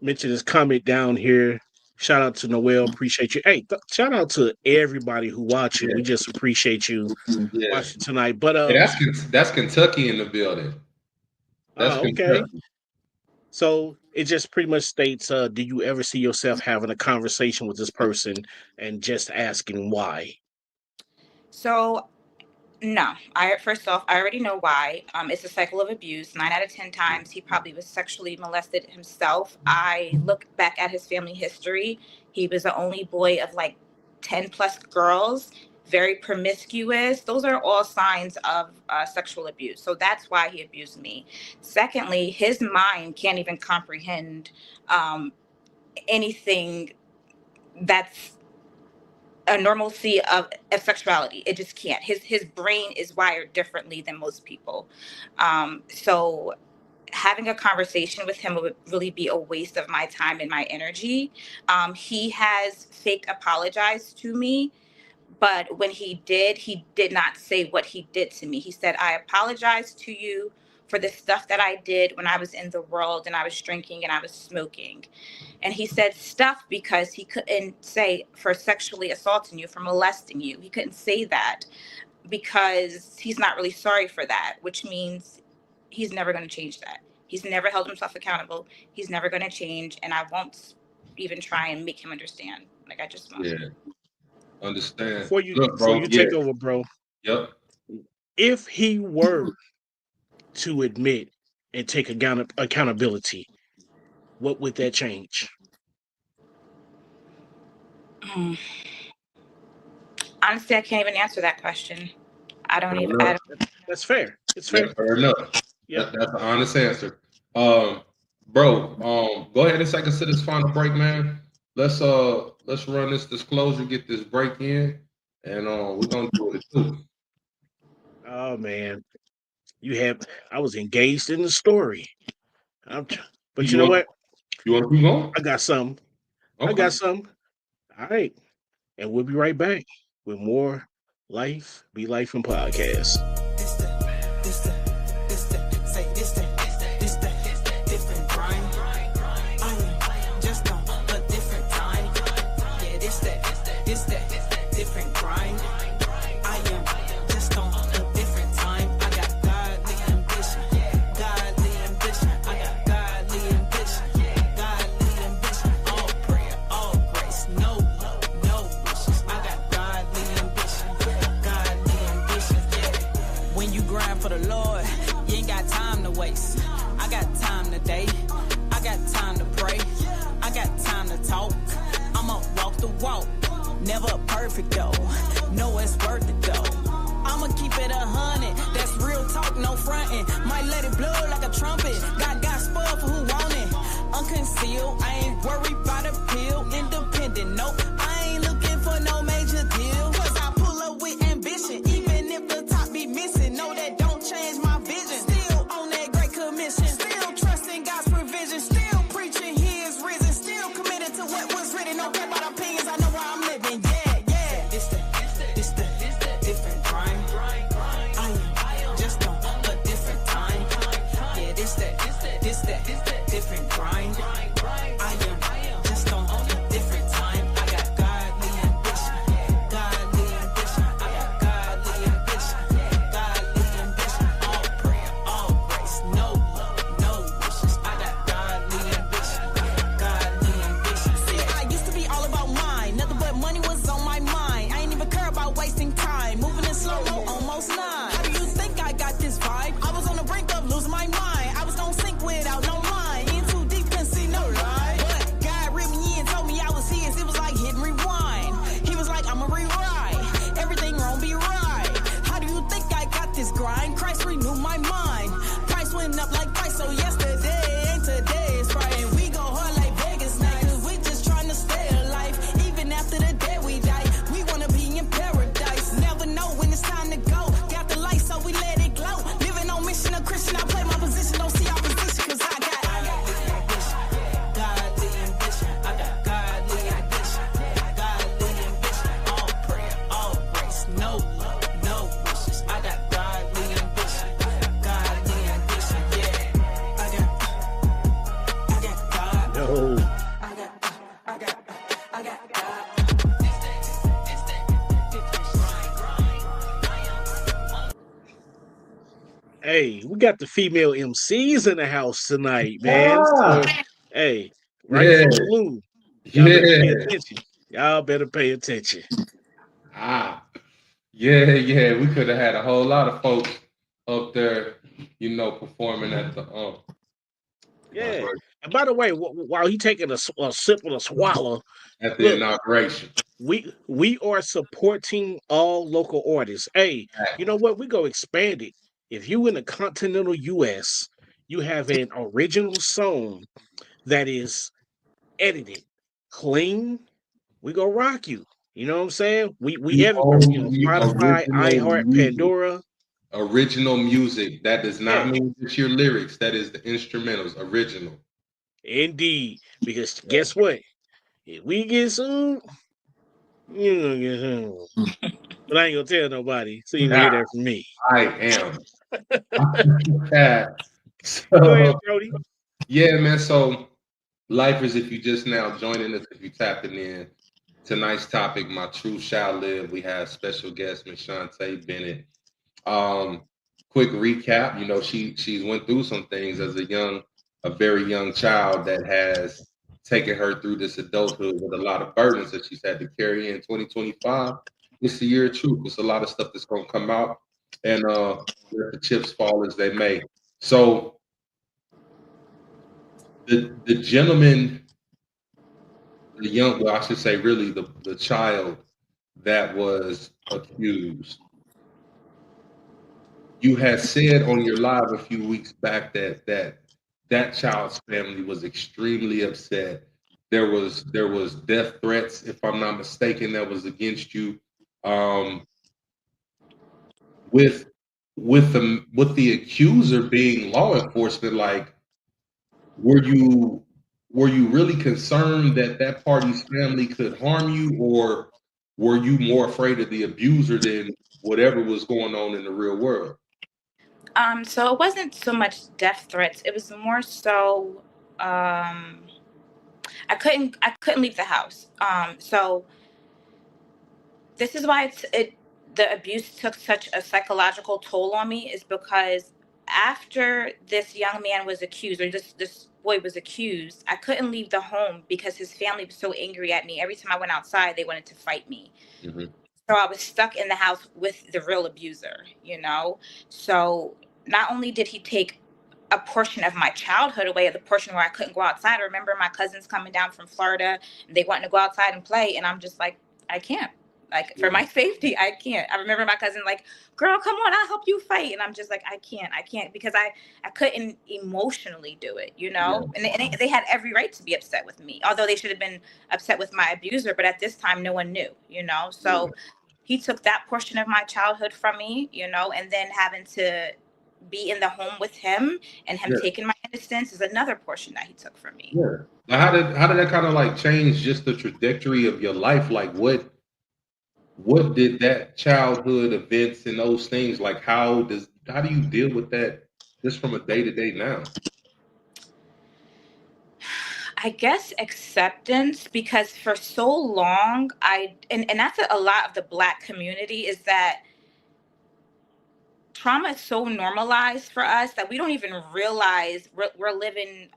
mention this comment down here. Shout out to Noel. Appreciate you. Hey, shout out to everybody who watching. We just appreciate you watching tonight. But that's Kentucky in the building. That's okay. So it just pretty much states, do you ever see yourself having a conversation with this person and just asking why? So no, I first off, I already know why. It's a cycle of abuse. 9 out of 10 times, he probably was sexually molested himself. I look back at his family history. He was the only boy of like 10 plus girls, very promiscuous. Those are all signs of sexual abuse. So that's why he abused me. Secondly, his mind can't even comprehend anything that's a normalcy of sexuality. It just can't. His brain is wired differently than most people. So having a conversation with him would really be a waste of my time and my energy. He has fake apologized to me, but when he did not say what he did to me. He said, I apologize to you for the stuff that I did when I was in the world and I was drinking and I was smoking. And he said stuff because he couldn't say for sexually assaulting you, for molesting you. He couldn't say that because he's not really sorry for that, which means he's never going to change that. He's never held himself accountable. He's never going to change. And I won't even try and make him understand. Like, I just won't. Yeah. Understand. Before you take over, bro. Yep. If he were to admit and take accountability, what would that change? Honestly, I can't even answer that question. That's fair. It's fair. Yeah, fair enough. Yeah, that's an honest answer. Bro, go ahead and take us to this final break, man. Let's run this disclosure, get this break in, and we're gonna do it too. Oh man, I was engaged in the story. But you know what? You want to keep going? I got some. Okay. I got some. All right, and we'll be right back with more Life Be Life and podcast. Never perfect though, know it's worth it though. I'ma keep it 100, that's real talk, no frontin'. Might let it blow like a trumpet, got spoiled for who want it. Unconcealed, I ain't worried about a pill. Independent, nope, I ain't looking for no major deal. Cause I pull up with ambition, even if the top be missing. No, that don't change my vision. Still on that great commission, still trusting God's provision. Still preaching He is risen, still committed to what was written. No care about opinions, I know where I'm living. This the different grind. I am just on a different time. Yeah, this the different grind. I am just on a different time. I got godly ambition. I got godly ambition. All prayer, all grace, no wishes. I got godly ambition. See, I used to be all about mine. Nothing but money was on my mind. I ain't even care about wasting time. Moving in slow-mo, almost 9. How do you think I got this vibe? I was on the brink of losing my mind. I was gonna sink without no mind. In too deep, couldn't see no lie. But God ripped me in, told me I was his. It was like hit and rewind. He was like, I'ma rewrite. Everything wrong be right. How do you think I got this grind? Christ renewed my mind. Price went up like price, so yesterday ain't today's Friday. We go hard like Vegas night, cause we just trying to stay alive. Even after the day we die, we wanna be in paradise. Never know when it's time to go. Got the light, so we let it glow. Living on mission, a Christian, I play my position. Don't see opposition, cause I got Hey, we got the female MCs in the house tonight, man. So, hey, right from the loom. Y'all better pay attention. Y'all better pay attention. Yeah. We could have had a whole lot of folks up there, performing at the Yeah. And by the way, while he taking a sip and a swallow, at the look, inauguration. We are supporting all local artists. Hey, you know what? We go expand it. If you in the continental US, you have an original song that is edited, clean, we go rock you. You know what I'm saying? We everywhere. We on Spotify, iHeart, Pandora. Original music. That does not mean it's your lyrics. That is the instrumentals. Original. Indeed. Because guess what? If we get sued, you gonna get sued. But I ain't gonna tell nobody. So you can hear that from me. I am. Go ahead, Brody. Yeah, man. So, lifers, if you just now joining us, if you tapping in, tonight's topic, My Truth Shall Live. We have special guest Miss Shantae Bennett. Quick recap. She's went through some things as a very young child that has taken her through this adulthood with a lot of burdens that she's had to carry in 2025. It's the year of truth. It's a lot of stuff that's gonna come out, and let the chips fall as they may. So the gentleman, I should say really the child that was accused, you had said on your live a few weeks back that child's family was extremely upset. There was death threats, if I'm not mistaken, that was against you. With the accuser being law enforcement, like, were you really concerned that party's family could harm you, or were you more afraid of the abuser than whatever was going on in the real world? So it wasn't so much death threats. It was more so I couldn't leave the house. So this is why the abuse took such a psychological toll on me, is because after this young man was accused, or this boy was accused, I couldn't leave the home because his family was so angry at me. Every time I went outside, they wanted to fight me. Mm-hmm. So I was stuck in the house with the real abuser, So not only did he take a portion of my childhood away, the portion where I couldn't go outside. I remember my cousins coming down from Florida and they wanted to go outside and play. And I'm just like, I can't. Like, for my safety, I can't. I remember my cousin like, girl, come on, I'll help you fight. And I'm just like, I can't, because I couldn't emotionally do it, Yeah. And they had every right to be upset with me, although they should have been upset with my abuser. But at this time, no one knew, So he took that portion of my childhood from me, and then having to be in the home with him and him taking my innocence is another portion that he took from me. Yeah. Now, how did that kind of like change just the trajectory of your life? Like, what did that childhood events and those things, like, how do you deal with that just from a day-to-day now? I guess acceptance, because for so long and that's a lot of the Black community, is that trauma is so normalized for us that we don't even realize we're living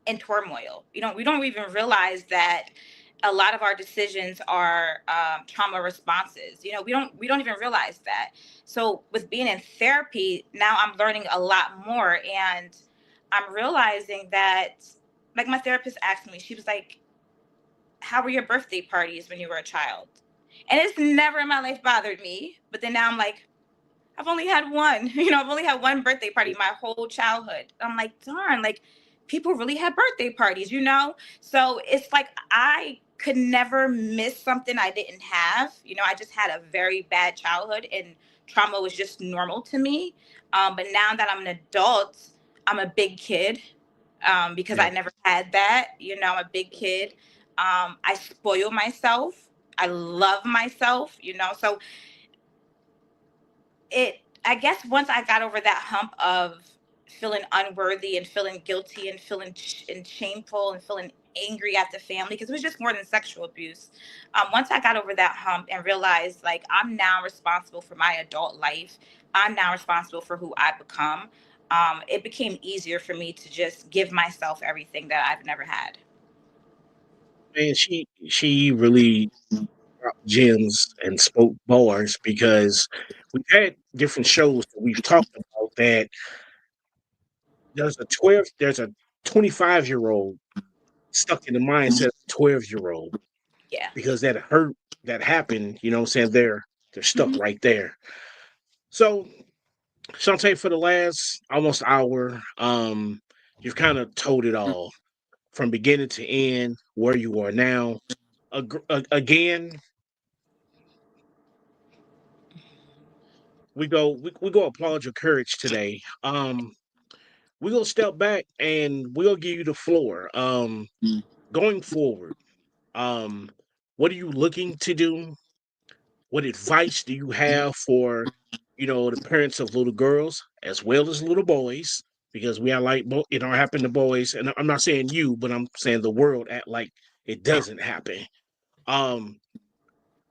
in turmoil. We don't even realize that a lot of our decisions are trauma responses. We don't even realize that. So with being in therapy now, I'm learning a lot more, and I'm realizing that, like, my therapist asked me, she was like, how were your birthday parties when you were a child? And it's never in my life bothered me. But then now I'm like, I've only had one. I've only had one birthday party my whole childhood. I'm like, darn, like, people really had birthday parties, So it's like I could never miss something I didn't have. I just had a very bad childhood, and trauma was just normal to me. But now that I'm an adult, I'm a big kid, because I never had that. I'm a big kid. I spoil myself. I love myself, So I guess once I got over that hump of feeling unworthy and feeling guilty and feeling and shameful and feeling angry at the family because it was just more than sexual abuse. Once I got over that hump and realized like I'm now responsible for my adult life, I'm now responsible for who I become. It became easier for me to just give myself everything that I've never had. Man, she really dropped gems and spoke bars because we've had different shows that we've talked about that there's a 25-year-old stuck in the mindset of a 12-year-old Yeah. because that hurt that happened, you know what I'm saying? They're stuck right there. So Shantae, for the last almost hour, you've kind of told it all from beginning to end, where you are now. Again, we go applaud your courage today. We gonna step back and we'll give you the floor. Going forward, um, what are you looking to do? What advice do you have for, the parents of little girls as well as little boys? Because we are like, it don't happen to boys, and I'm not saying you, but I'm saying the world act like it doesn't happen. Um,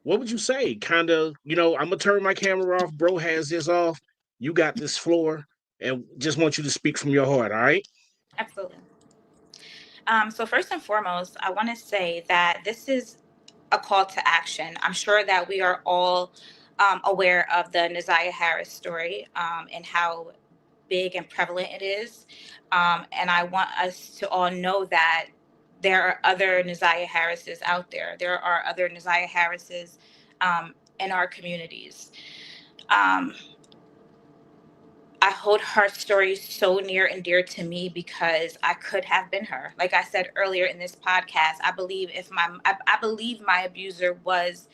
what would you say? Kind of, I'm gonna turn my camera off. Bro has this off. You got this floor, and just want you to speak from your heart. All right? Absolutely. So first and foremost, I want to say that this is a call to action. I'm sure that we are all aware of the Naziah Harris story and how big and prevalent it is. And I want us to all know that there are other Naziah Harrises out there. There are other Naziah Harrises in our communities. Um, I hold her story so near and dear to me because I could have been her. Like I said earlier in this podcast, I believe I believe my abuser was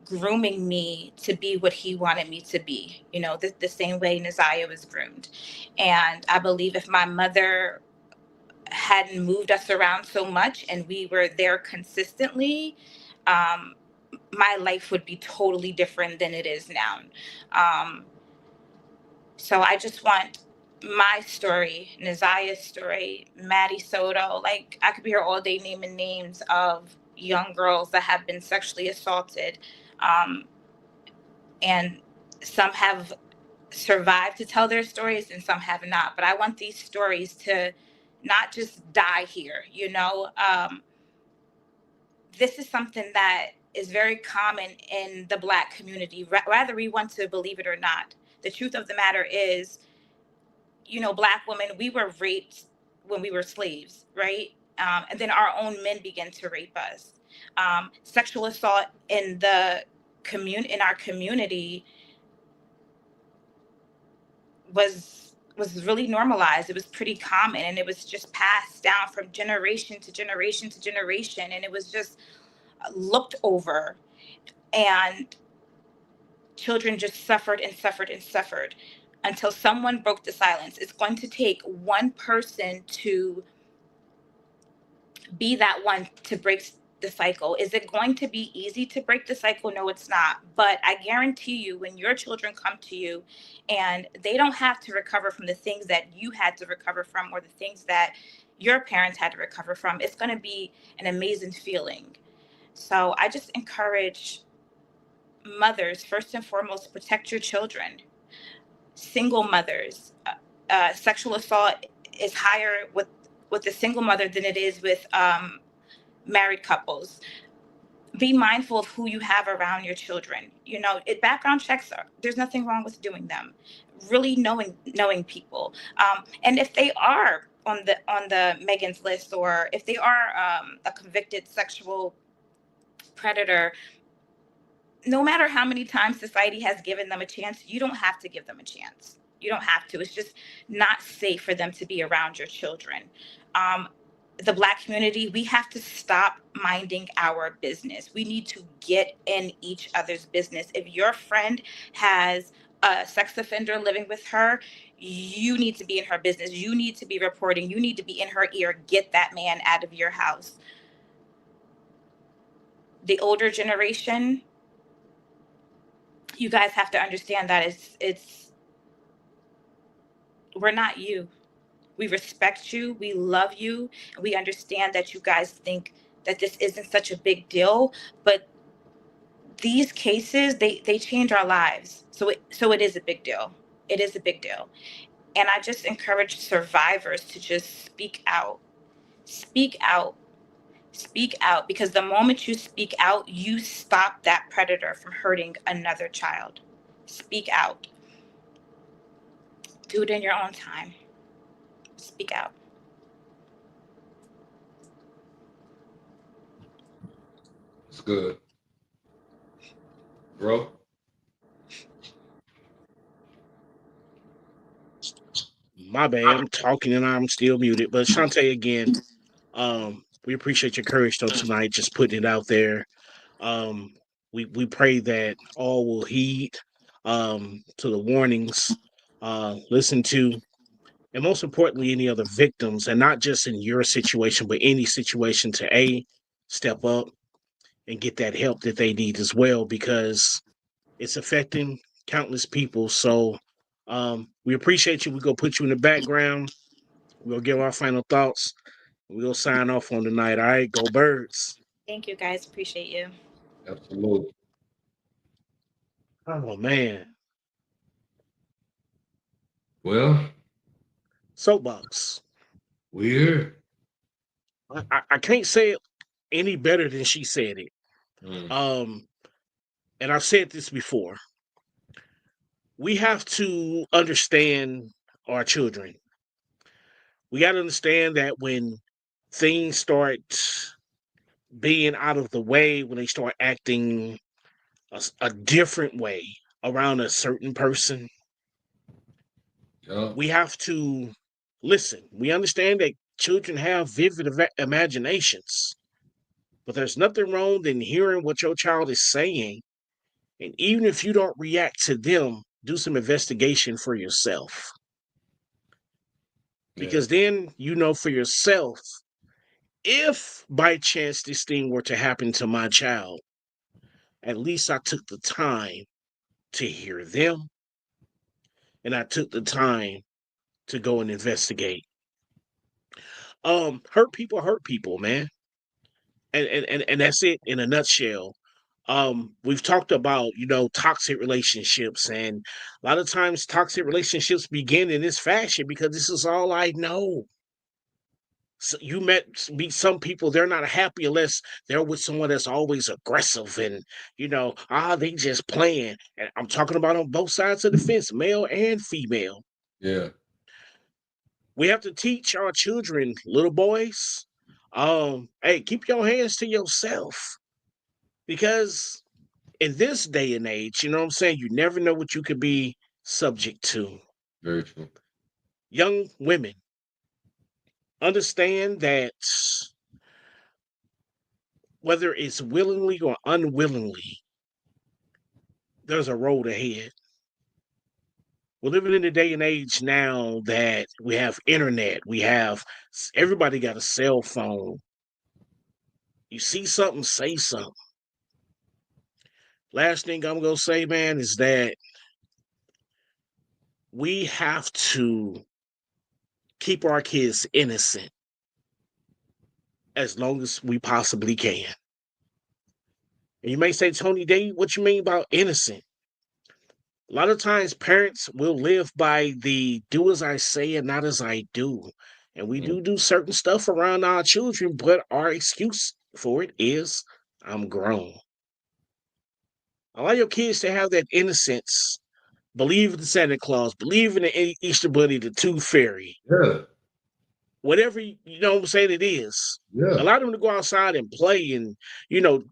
grooming me to be what he wanted me to be. The same way Naziah was groomed. And I believe if my mother hadn't moved us around so much and we were there consistently, my life would be totally different than it is now. So I just want my story, Naziah's story, Maddie Soto. Like, I could be here all day naming names of young girls that have been sexually assaulted. And some have survived to tell their stories and some have not. But I want these stories to not just die here, This is something that is very common in the Black community, whether we want to believe it or not. The truth of the matter is, Black women, we were raped when we were slaves, right? And then our own men began to rape us. Sexual assault in our community was really normalized. It was pretty common, and it was just passed down from generation to generation to generation, and it was just looked over, and children just suffered and suffered and suffered until someone broke the silence. It's going to take one person to be that one to break the cycle. Is it going to be easy to break the cycle? No, it's not. But I guarantee you, when your children come to you and they don't have to recover from the things that you had to recover from or the things that your parents had to recover from, it's going to be an amazing feeling. So I just encourage mothers, first and foremost, protect your children. Single mothers, sexual assault is higher with a single mother than it is with married couples. Be mindful of who you have around your children. Background checks there's nothing wrong with doing them. Really knowing people, and if they are on the Megan's list, or if they are a convicted sexual predator, no matter how many times society has given them a chance, you don't have to give them a chance. You don't have to. It's just not safe for them to be around your children. The Black community, we have to stop minding our business. We need to get in each other's business. If your friend has a sex offender living with her, you need to be in her business. You need to be reporting. You need to be in her ear. Get that man out of your house. The older generation, you guys have to understand that we're not you. We respect you, we love you, and we understand that you guys think that this isn't such a big deal, but these cases, they change our lives. So it is a big deal. It is a big deal. And I just encourage survivors to just speak out. Speak out. Speak out, because the moment you speak out, you stop that predator from hurting another child. Speak out. Do it in your own time. Speak out. It's good. Bro? My bad. I'm talking and I'm still muted. But Shantae, again, we appreciate your courage though tonight, just putting it out there. Um, we pray that all will heed to the warnings, listen to, and most importantly, any other victims, and not just in your situation, but any situation, to step up and get that help that they need as well, because it's affecting countless people. So we appreciate you. We're gonna put you in the background. We'll give our final thoughts. We'll sign off on tonight. All right, go Birds. Thank you, guys. Appreciate you. Absolutely. Oh man. Well, soapbox. Weird. I can't say it any better than she said it. And I've said this before. We have to understand our children. We got to understand that when things start being out of the way, when they start acting a different way around a certain person, we have to listen. We understand that children have vivid imaginations, but there's nothing wrong in hearing what your child is saying. And even if you don't react to them, do some investigation for yourself. Because then you know for yourself, if by chance this thing were to happen to my child, at least I took the time to hear them, and I took the time to go and investigate. Hurt people, man. And that's it in a nutshell. We've talked about, toxic relationships, and a lot of times toxic relationships begin in this fashion because this is all I know. So you meet some people, they're not happy unless they're with someone that's always aggressive and, they just playing. And I'm talking about on both sides of the fence, male and female. Yeah. We have to teach our children, little boys, hey, keep your hands to yourself. Because in this day and age, you know what I'm saying? You never know what you could be subject to. Very true. Young women, understand that whether it's willingly or unwillingly, there's a road ahead. We're living in a day and age now that we have internet. Everybody got a cell phone. You see something, say something. Last thing I'm going to say, man, is that we have to keep our kids innocent as long as we possibly can. And you may say, Tony D, what you mean about innocent? A lot of times parents will live by the do as I say and not as I do. And we do certain stuff around our children, but our excuse for it is I'm grown. Allow your kids to have that innocence. Believe in Santa Claus, believe in the Easter Bunny, the Tooth Fairy. Yeah. Whatever, you know what I'm saying, it is. Yeah. Allow them to go outside and play and,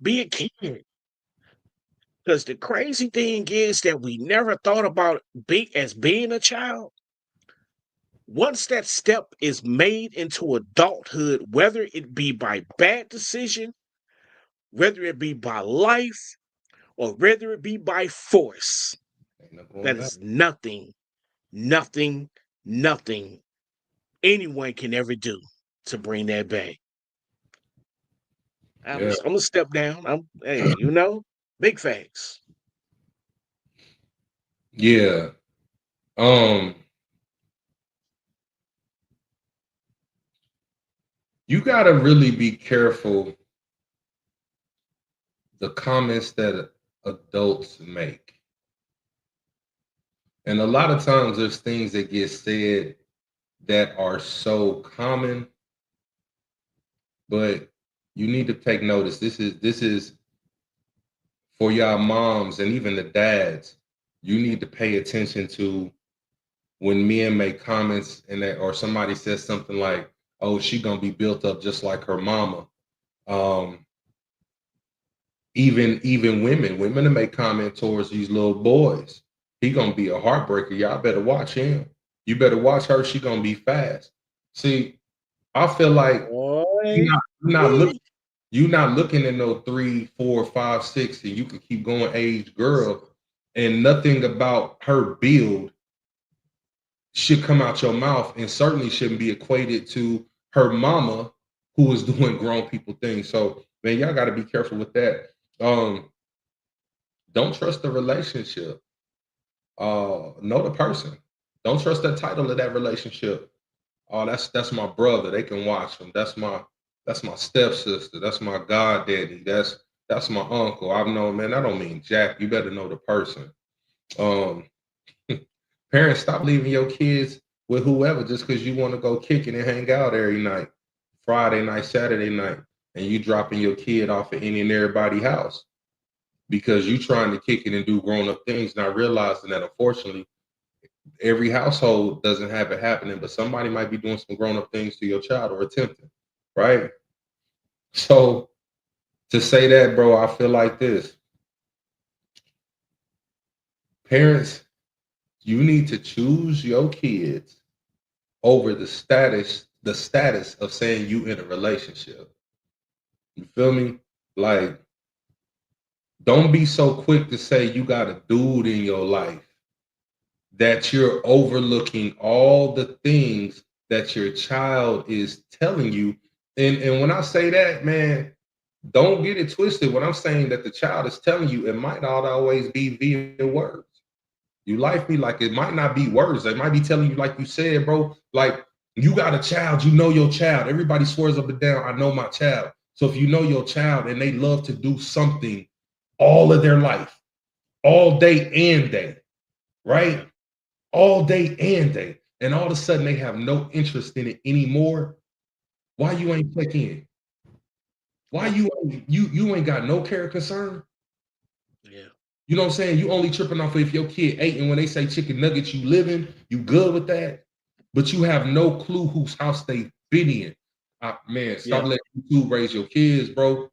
be a kid. Because the crazy thing is that we never thought about being a child. Once that step is made into adulthood, whether it be by bad decision, whether it be by life, or whether it be by force, that is nothing anyone can ever do to bring that back. I'm gonna step down. Big facts. Yeah. you got to really be careful the comments that adults make. And a lot of times there's things that get said that are so common, but you need to take notice. This is for y'all moms and even the dads. You need to pay attention to when men make comments and that, or somebody says something like, "Oh, she gonna be built up just like her mama." Even women to make comment towards these little boys. He gonna be a heartbreaker. Y'all better watch him. You better watch her. She gonna be fast. See, I feel like you're not looking at no 3, 4, 5, 6, and you can keep going age girl, and nothing about her build should come out your mouth, and certainly shouldn't be equated to her mama who is doing grown people things. So, man, y'all got to be careful with that. Don't trust the relationship. Know the person. Don't trust the title of that relationship. Oh, that's my brother. They can watch him. That's my stepsister. That's my goddaddy. That's my uncle. I've known, man. I don't mean jack. You better know the person. Parents, stop leaving your kids with whoever just because you want to go kicking and hang out every night, Friday night, Saturday night, and you dropping your kid off at any and everybody's house because you trying to kick it and do grown up things, not realizing that unfortunately every household doesn't have it happening, but somebody might be doing some grown up things to your child or attempting, right? So to say that, bro, I feel like this. Parents, you need to choose your kids over the status of saying you in a relationship. You feel me? Like, don't be so quick to say you got a dude in your life that you're overlooking all the things that your child is telling you. And when I say that, man, don't get it twisted. When I'm saying that the child is telling you, it might not always be via words. You like me, like it might not be words. They might be telling you, like you said, bro, like you got a child, you know your child. Everybody swears up and down, I know my child. So if you know your child and they love to do something all of their life, all day and day, right? All day and day. And all of a sudden they have no interest in it anymore. Why you ain't check in? Why you ain't got no care or concern? Yeah. You know what I'm saying? You only tripping off if your kid ate, and when they say chicken nuggets, you living, you good with that, but you have no clue whose house they been in. Man, stop letting YouTube raise your kids, bro.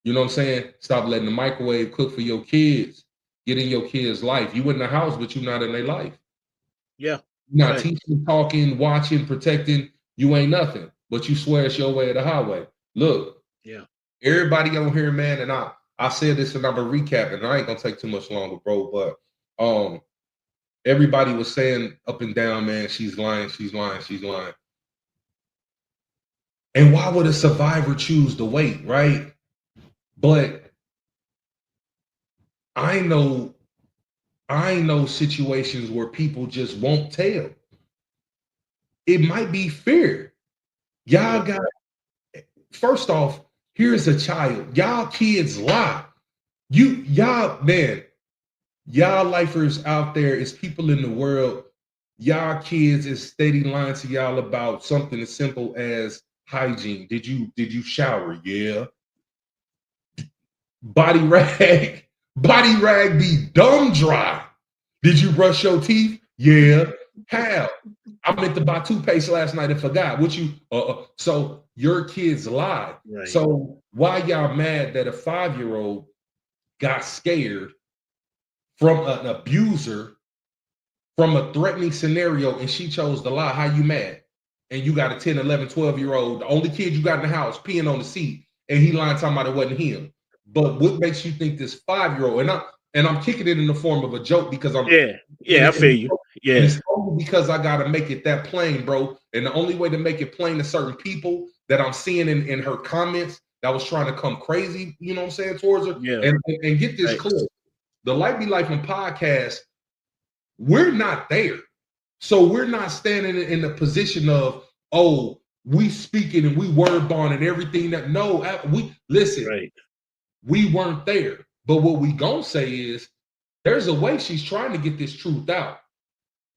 You know what I'm saying? Stop letting the microwave cook for your kids. Get in your kids' life. You in the house, but you're not in their life. Yeah. You're not teaching, talking, watching, protecting. You ain't nothing, but you swear it's your way or the highway. Look. Yeah. Everybody on here, man, and I said this and I'm gonna recap it, and I ain't gonna take too much longer, bro. But everybody was saying up and down, man, she's lying, she's lying, she's lying. And why would a survivor choose to wait, right? But I know situations where people just won't tell. It might be fear. Y'all got, first off, here's a child. Y'all kids lie. Y'all, man. Y'all lifers out there is people in the world. Y'all kids is steady lying to y'all about something as simple as hygiene. Did you shower? Yeah. Body rag be dumb dry. Did you brush your teeth? Yeah. How? I meant to buy toothpaste last night and forgot. What you? So your kids lied. Right. So why y'all mad that a 5-year-old got scared from an abuser, from a threatening scenario, and she chose to lie? How you mad? And you got a 10, 11, 12-year-old, the only kid you got in the house, peeing on the seat, and he lying talking about it wasn't him. But what makes you think this 5-year-old, and I'm kicking it in the form of a joke because I'm I feel you. Yeah. And it's only because I gotta make it that plain, bro. And the only way to make it plain to certain people that I'm seeing in her comments that was trying to come crazy, you know what I'm saying, towards her. Yeah. And get this clear. The Light Be Life and podcast, we're not there. So we're not standing in the position of, oh, we speaking and we word bonding everything that we listen. Right. We weren't there. But what we gonna say is there's a way she's trying to get this truth out.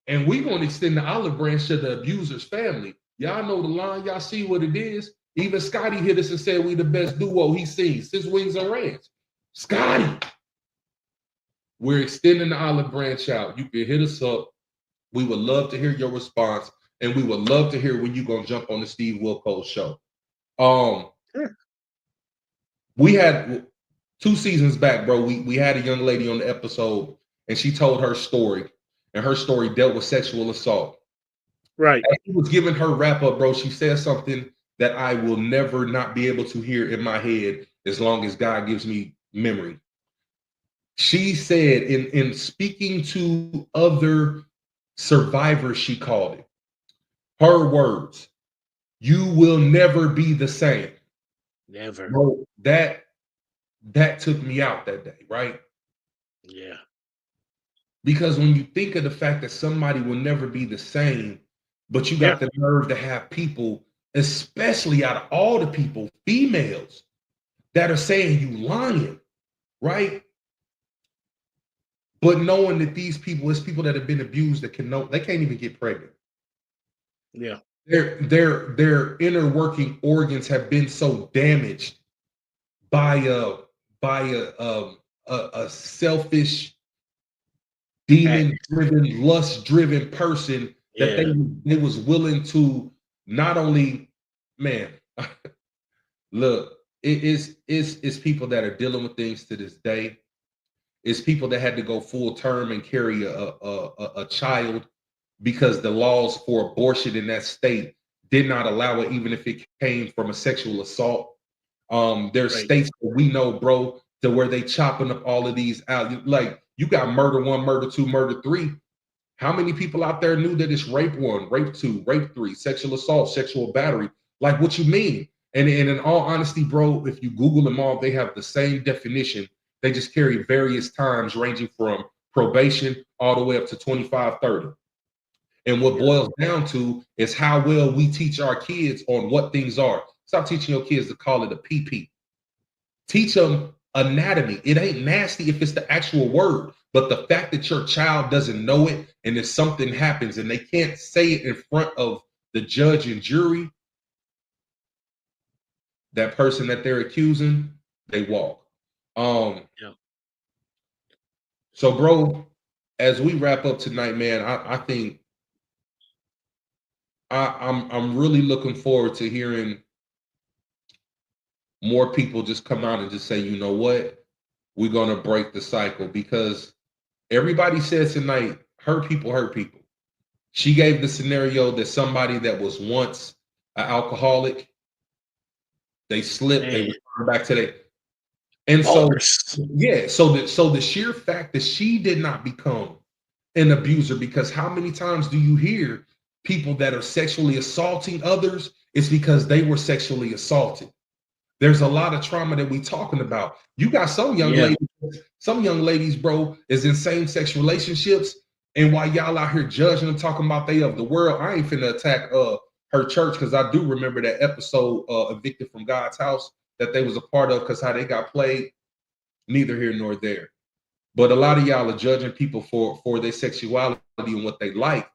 And we gonna extend the olive branch to the abuser's family. Y'all know the line, y'all see what it is. Even Scotty hit us and said we the best duo he's seen since Wings and Ranch. Scotty, we're extending the olive branch out. You can hit us up. We would love to hear your response, and we would love to hear when you're gonna jump on the Steve Wilkos show. We had 2 seasons back, bro. We had a young lady on the episode, and she told her story, and her story dealt with sexual assault. Right. As he was giving her wrap up, bro, she said something that I will never not be able to hear in my head as long as God gives me memory. She said, in speaking to other survivors, she called it, her words, "You will never be the same." Never. Bro, that took me out that day, right? Yeah. Because when you think of the fact that somebody will never be the same, but you got the nerve to have people, especially out of all the people, females, that are saying you lying, right? But knowing that these people, it's people that have been abused that they can't even get pregnant. Yeah. Their inner working organs have been so damaged by a selfish, demon-driven, lust-driven person that they was willing to not only, man, look, it's people that are dealing with things to this day. It's people that had to go full term and carry a child because the laws for abortion in that state did not allow it, even if it came from a sexual assault. There's states that we know, bro, to where they chopping up all of these out. Like, you got murder 1, murder 2, murder 3. How many people out there knew that it's rape 1, rape 2, rape 3, sexual assault, sexual battery? Like, what you mean? And in all honesty, bro, if you Google them all, they have the same definition. They just carry various times ranging from probation all the way up to 25, 30. And what boils down to is how well we teach our kids on what things are. Stop teaching your kids to call it a PP. Teach them anatomy. It ain't nasty if it's the actual word, but the fact that your child doesn't know it, and if something happens and they can't say it in front of the judge and jury, that person that they're accusing, they walk. So, bro, as we wrap up tonight, man, I think I'm really looking forward to hearing more people just come out and just say, you know what, we're gonna break the cycle, because everybody says tonight, hurt people hurt people. She gave the scenario that somebody that was once an alcoholic, they slipped, they returned back to that. And so, so the sheer fact that she did not become an abuser, because how many times do you hear people that are sexually assaulting others? It's because they were sexually assaulted. There's a lot of trauma that we talking about. You got some young ladies, bro, is in same-sex relationships, and while y'all out here judging and talking about they of the world, I ain't finna attack her church, because I do remember that episode, Evicted from God's House, that they was a part of, because how they got played, neither here nor there. But a lot of y'all are judging people for their sexuality and what they like.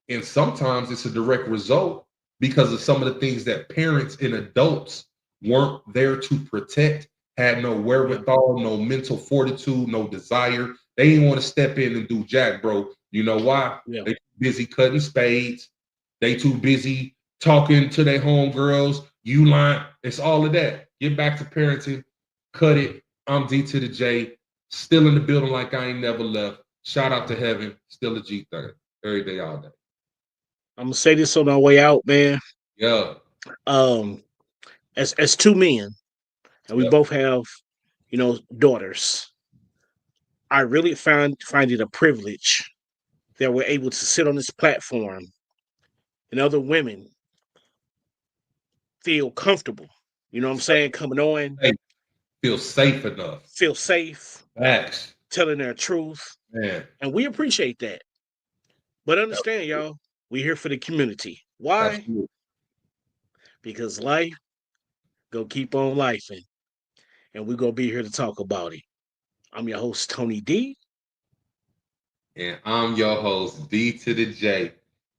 And sometimes it's a direct result because of some of the things that parents and adults weren't there to protect, had no wherewithal, no mental fortitude, no desire. They didn't want to step in and do jack, bro. You know why? They too busy cutting spades. They too busy talking to their homegirls. You lying. It's all of that. Get back to parenting. Cut it. I'm D to the J. Still in the building like I ain't never left. Shout out to heaven. Still a G thing. Every day, all day. I'm gonna say this on our way out, man. Yeah. As two men, and we both have, daughters. I really find it a privilege that we're able to sit on this platform and other women feel comfortable. You know what I'm saying? Coming on. Feel safe enough. Feel safe. Facts. Telling their truth. Man. And we appreciate that. But understand, y'all, we're here for the community. Why? Absolutely. because life gonna keep on lifing, and we're gonna be here to talk about it. I'm your host, Tony D. And I'm your host, D to the J.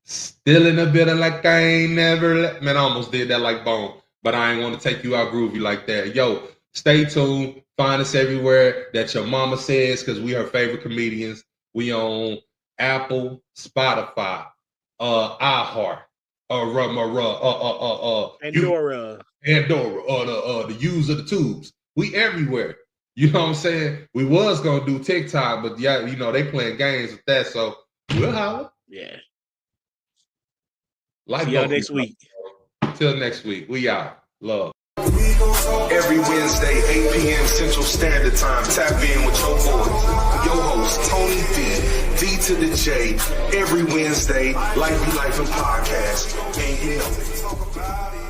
Still in a bit of like I ain't never man, I almost did that like Bone, but I ain't want to take you out groovy like that. Yo, stay tuned. Find us everywhere that your mama says, because we her favorite comedians. We on Apple, Spotify, iHeart, Pandora, the use of the tubes. We everywhere. You know what I'm saying? We was gonna do TikTok, but yeah, you know, they playing games with that, so we'll holler. Yeah. See y'all next week. Till next week. We out. Love. Every Wednesday, 8 p.m. Central Standard Time. Tap in with your boy, your host, Tony D to the J. Every Wednesday, Life Be Life and Podcast. And you know,